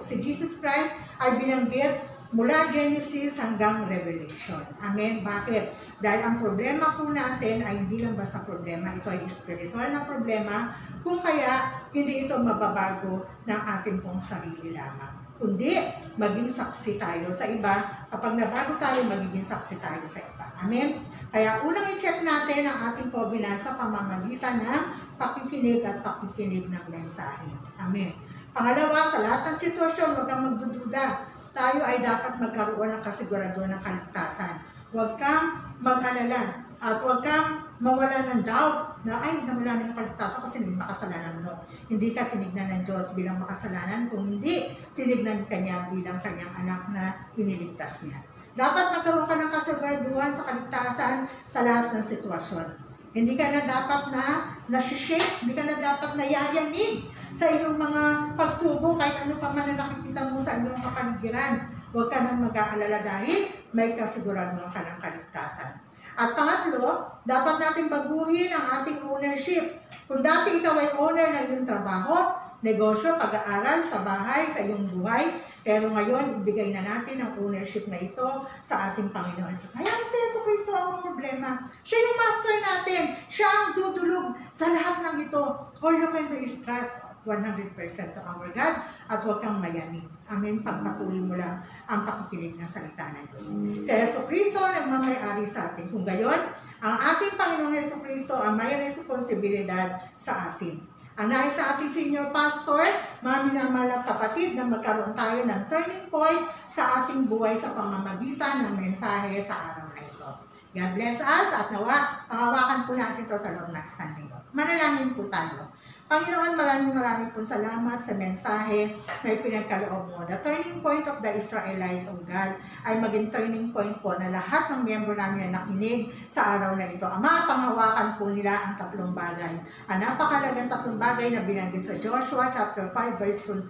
si Jesus Christ ay binanggit mula Genesis hanggang Revelation. Amen? Bakit? Dahil ang problema po natin ay hindi lang basta problema, ito ay spiritual na problema, kung kaya hindi ito mababago ng ating pong sarili lamang. Kundi, maging saksi tayo sa iba. Kapag nabago tayo, magiging saksi tayo sa iba. Amen? Kaya unang i-check natin ang ating covenant sa pamamagitan ng pakikinig at pakikinig ng mensahe. Amen. Pangalawa, sa lahat ng sitwasyon, huwag kang magdududa. Tayo ay dapat magkaroon ng kasiguraduhan ng kaligtasan. Huwag kang mag-alala at huwag kang mawala ng doubt na ay, nawala na yung kaligtasan kasi hindi makasalanan mo. Hindi ka tinignan ng Diyos bilang makasalanan, kung hindi, tinignan ka niya bilang kanyang anak na iniligtas niya. Dapat magkaroon ka ng kasiguraduhan sa kaligtasan sa lahat ng sitwasyon. Hindi ka na dapat na nasishake, hindi ka na dapat na yayanig sa iyong mga pagsubok kahit ano pa man na nakikita mo sa iyong kapaligiran. Huwag ka nang mag-aalala dahil may kasiguraduhan ka ng kaligtasan. At pangatlo, dapat natin baguhin ang ating ownership. Kung dati ikaw ay owner ng iyong trabaho, negosyo, pag-aaral, sa bahay, sa iyong buhay, pero ngayon, ibigay na natin ang ownership na ito sa ating Panginoon. So, kaya si Yesu Cristo ang problema. Siya yung master natin. Siya ang dudulog sa lahat ng ito. All you can do is trust 100% to our God at huwag kang mayanig. Amen. Pagpatuloy mo lang ang pakikinig ng salita ng Diyos. Si Yesu Cristo nagmamayari sa atin. Kung gayon, ang ating Panginoong Yesu Cristo ang may responsibilidad sa atin. Ang nais sa ating senior pastor, mga minamahal kapatid, na magkaroon tayo ng turning point sa ating buhay sa pamamagitan ng mensahe sa araw na ito. God bless us at nawa, pangawakan po natin ito sa loob ng isang linggo. Manalangin po tayo. Panginoon, maraming po salamat sa mensahe na ipinagkaloob mo. The turning point of the Israelite, O God, ay maging turning point po na lahat ng miyembro namin na nakinig sa araw na ito. Ama, panghawakan po nila ang tatlong bagay. Ang napakalagang tatlong bagay na binanggit sa Joshua chapter 5 verse 2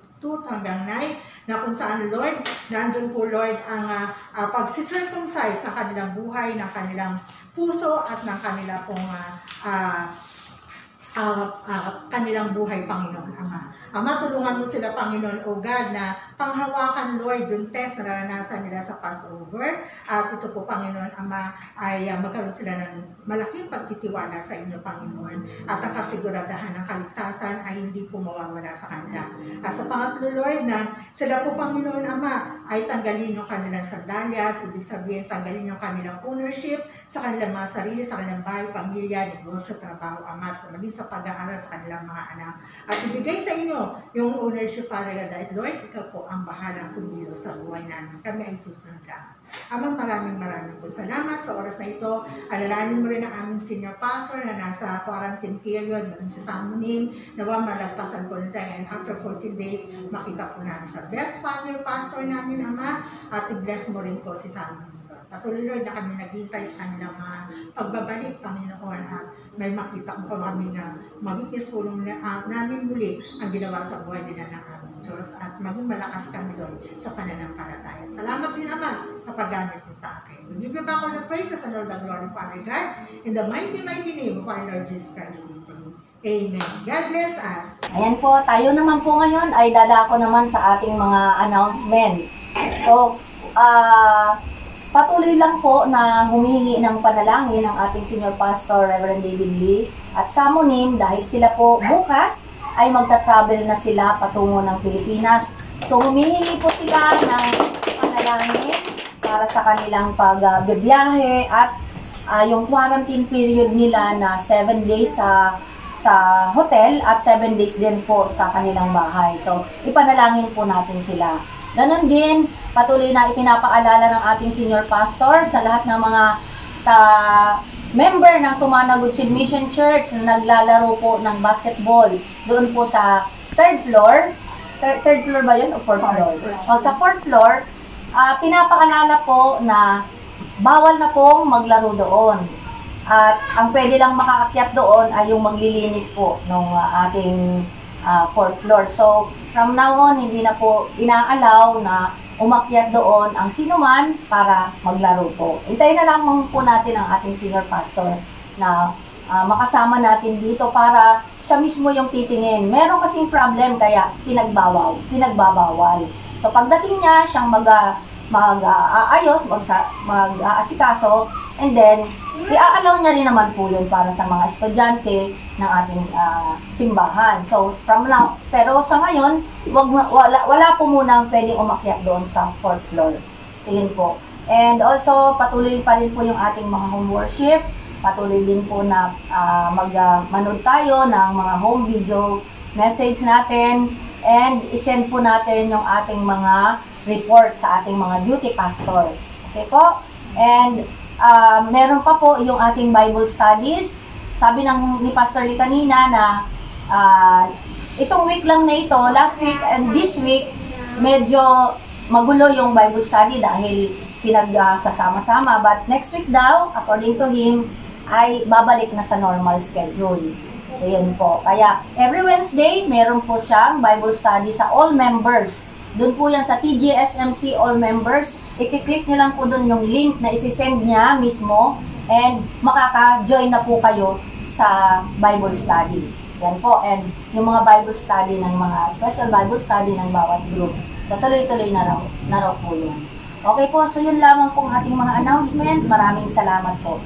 hanggang 9, na kung saan, Lord, nandun po, Lord, ang pag-circumcise ng kanilang buhay, ng kanilang puso at ng kanilang pong kanilang buhay, Panginoon Ama. Ama, tulungan mo sila, Panginoon, O God, na panghawakan, Lord, yung test na naranasan nila sa Passover. At ito po, Panginoon Ama, ay magkaroon sila ng malaking pagtitiwala sa inyo, Panginoon. At ang kasiguradahan ng kaligtasan ay hindi po mawawala sa kanila. At sa pangatlo, Lord, na sila po, Panginoon Ama, ay tanggalin yung kanilang sandalyas, ibig sabihin, tanggalin yung kanilang ownership sa kanilang mga sarili, sa kanilang bahay, pamilya, negosyo, trabaho, Ama, at maging sa pag-aaral sa kanilang mga anak. At ibigay sa inyo yung ownership para dahil, Lord, ikaw po ang bahalang kumilo sa buhay namin. Kami ay susunod lang. Amang maraming po salamat sa oras na ito. Alalahanin mo rin ang aming senior pastor na nasa quarantine period, maging si Samunim, nawa malagpasan po nito, and after 14 days, makita po namin siya. Bless family pastor namin, Ama, at i-bless mo rin po si Samunim. Patuloy, Lord, na kami naghintay sa kanilang mga pagbabalik, Panginoon, at may makita ko kami na mabigis tulong namin muli ang ginawa sa buhay nila ng aming Diyos at maging malakas kami doon sa pananampalataya. Salamat din, Ama, kapag gamit mo sa akin. We give you back all the praises and all the glory, Father God, in the mighty name of our Lord Jesus Christ we pray. Amen. God bless us. Ayan po, tayo naman po ngayon ay dadako naman sa ating mga announcement. So, patuloy lang po na humihingi ng panalangin ang ating senior pastor, Reverend David Lee, at Samunim dahil sila po bukas ay magta-travel na sila patungo ng Pilipinas. So humihingi po sila ng panalangin para sa kanilang pagbibiyahe at yung quarantine period nila na 7 days sa hotel at 7 days din po sa kanilang bahay. So ipanalangin po natin sila. Ganon din, patuloy na ipinapaalala ng ating senior pastor sa lahat ng mga member ng Tumanagod Mission Church na naglalaro po ng basketball doon po sa 3rd floor. 3rd floor ba yun o 4th floor? O sa 4th floor, pinapaalala po na bawal na pong maglaro doon. At ang pwede lang makaakyat doon ay yung maglilinis po ng ating 4th floor. So, from now on, hindi na po inaalaw na umakyat doon ang sinuman para maglaro po. Hintayin na lang po natin ang ating senior pastor na makasama natin dito para siya mismo yung titingin. Meron kasing problem kaya pinagbabawal. So, pagdating niya, siyang mag-aayos, mag-aasikaso, and then, i-aalaw niya rin naman po yun para sa mga estudyante ng ating simbahan. So, from now, pero sa ngayon, wala po munang pwedeng umakyat doon sa 4th floor. So, yun po. And also, patuloy pa rin po yung ating mga home worship. patuloy din po na manood tayo ng mga home video message natin and isend po natin yung ating mga report sa ating mga duty pastor. Okay po? And meron pa po yung ating Bible studies. Sabi ni Pastor Lee kanina na itong week lang na ito, last week and this week, medyo magulo yung Bible study dahil pinagsasama-sama. But next week daw, according to him, ay babalik na sa normal schedule. So, yun po. Kaya, every Wednesday, meron po siyang Bible study sa all members. Doon po yan sa TGSMC all members. I-click nyo lang po doon yung link na isi-send niya mismo and makaka-join na po kayo sa Bible study. Yan po. And yung mga Bible study ng mga special Bible study ng bawat group. So, tuloy-tuloy na raw po yun. Okay po. So, yun lamang pong ating mga announcement. Maraming salamat po.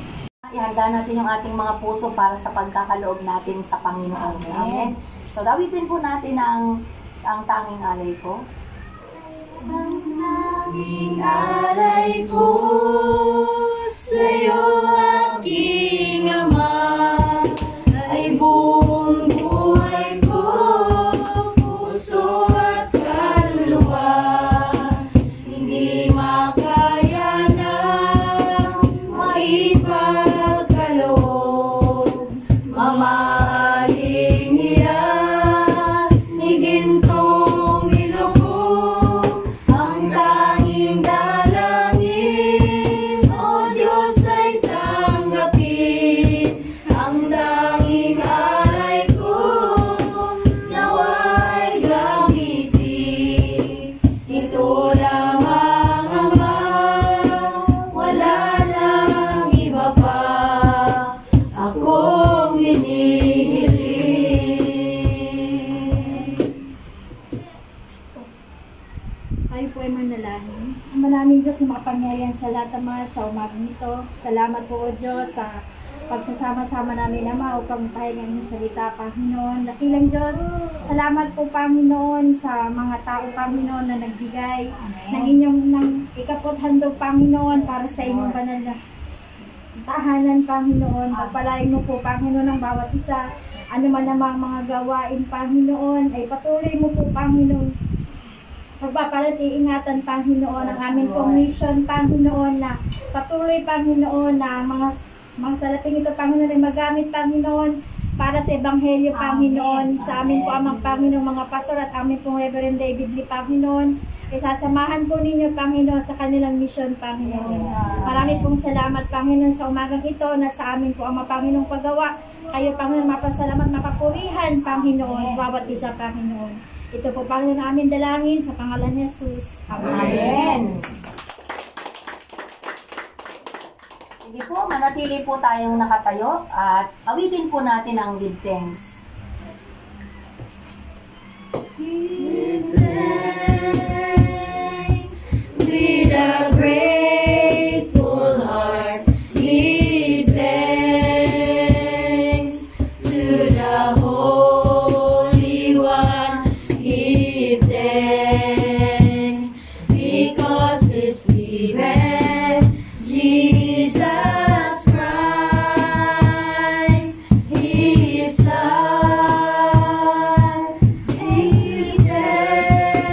Ihanda natin yung ating mga puso para sa pagkakaloob natin sa Panginoon. Amen. So, dawitin po natin ang tanging alay ko. Ang tanging alay ko sa'yo, aking Ama, ay buong buhay ko, puso at kaluluwa, hindi makaya na maipagkaloob, mamahaling hiyas ni gintong iloko, ang tanging dalangin, O Diyos ay tanggapin, ang tanging alay ko, nawa'y gamitin, ito lamang Ama, wala nang iba pa, akong hinihiling. Tayo po ay manalangin. Ang maraming Diyos na makapangyarihan sa lahat ng mga sa umagang ito. Salamat po o Diyos sa pagsasama-sama namin, Ama, upang tayo ng inyong salita, Panginoon. Dakilang Diyos, salamat po, Panginoon, sa mga tao, Panginoon, na nagbigay ng inyong ikapot handog, Panginoon, para sa inyong banal na tahanan, Panginoon. Pagpalain mo po, Panginoon, ang bawat isa. Ano man namang mga gawain, Panginoon, ay patuloy mo po, Panginoon, pagpapalat-iingatan, Panginoon, ang aming pong mission, Panginoon, na patuloy, Panginoon, na mga salating ito, Panginoon, ay magamit, Panginoon, para sa Ebanghelyo, Panginoon, sa amin po amang Panginoon, mga pastor at amin pong Reverend David Lee, Panginoon, ay sasamahan po ninyo, Panginoon, sa kanilang mission, Panginoon. Marami pong salamat, Panginoon, sa umagang ito, na sa amin po ang Panginoong paggawa. Kayo, Panginoon, mapasalamat, mapapurihan, Panginoon, sa bawat isa, Panginoon. Ito po, Panginoon, namin dalangin sa pangalan ni Jesus. Amen. Amen. Sige po, manatili po tayong nakatayo at awitin po natin ang give thanks. Give thanks with a grateful heart. Give thanks to the Holy One. Give thanks because He's given Jesus Christ, His Son. Give thanks.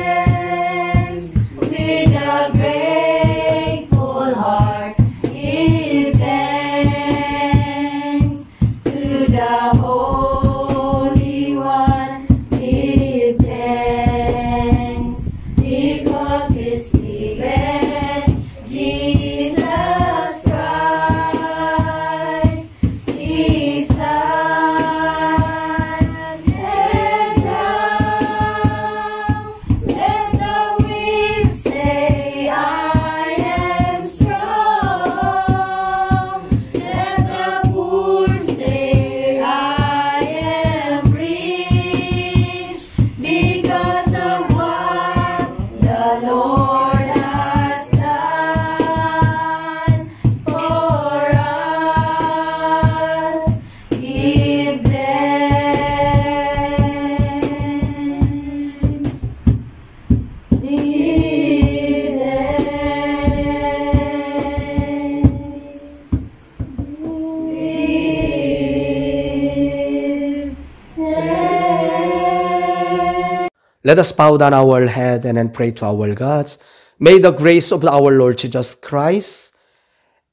Let us bow down our head and then pray to our God. May the grace of our Lord Jesus Christ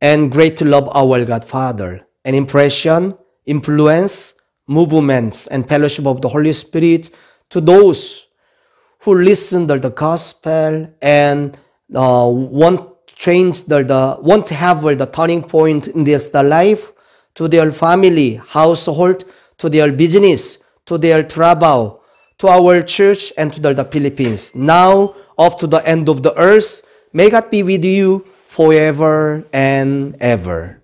and great love our God Father and impression, influence, movements, and fellowship of the Holy Spirit to those who listen to the gospel and want change want to have the turning point in their life, to their family, household, to their business, to their travel, to our church, and to the Philippines. Now, up to the end of the earth, may God be with you forever and ever.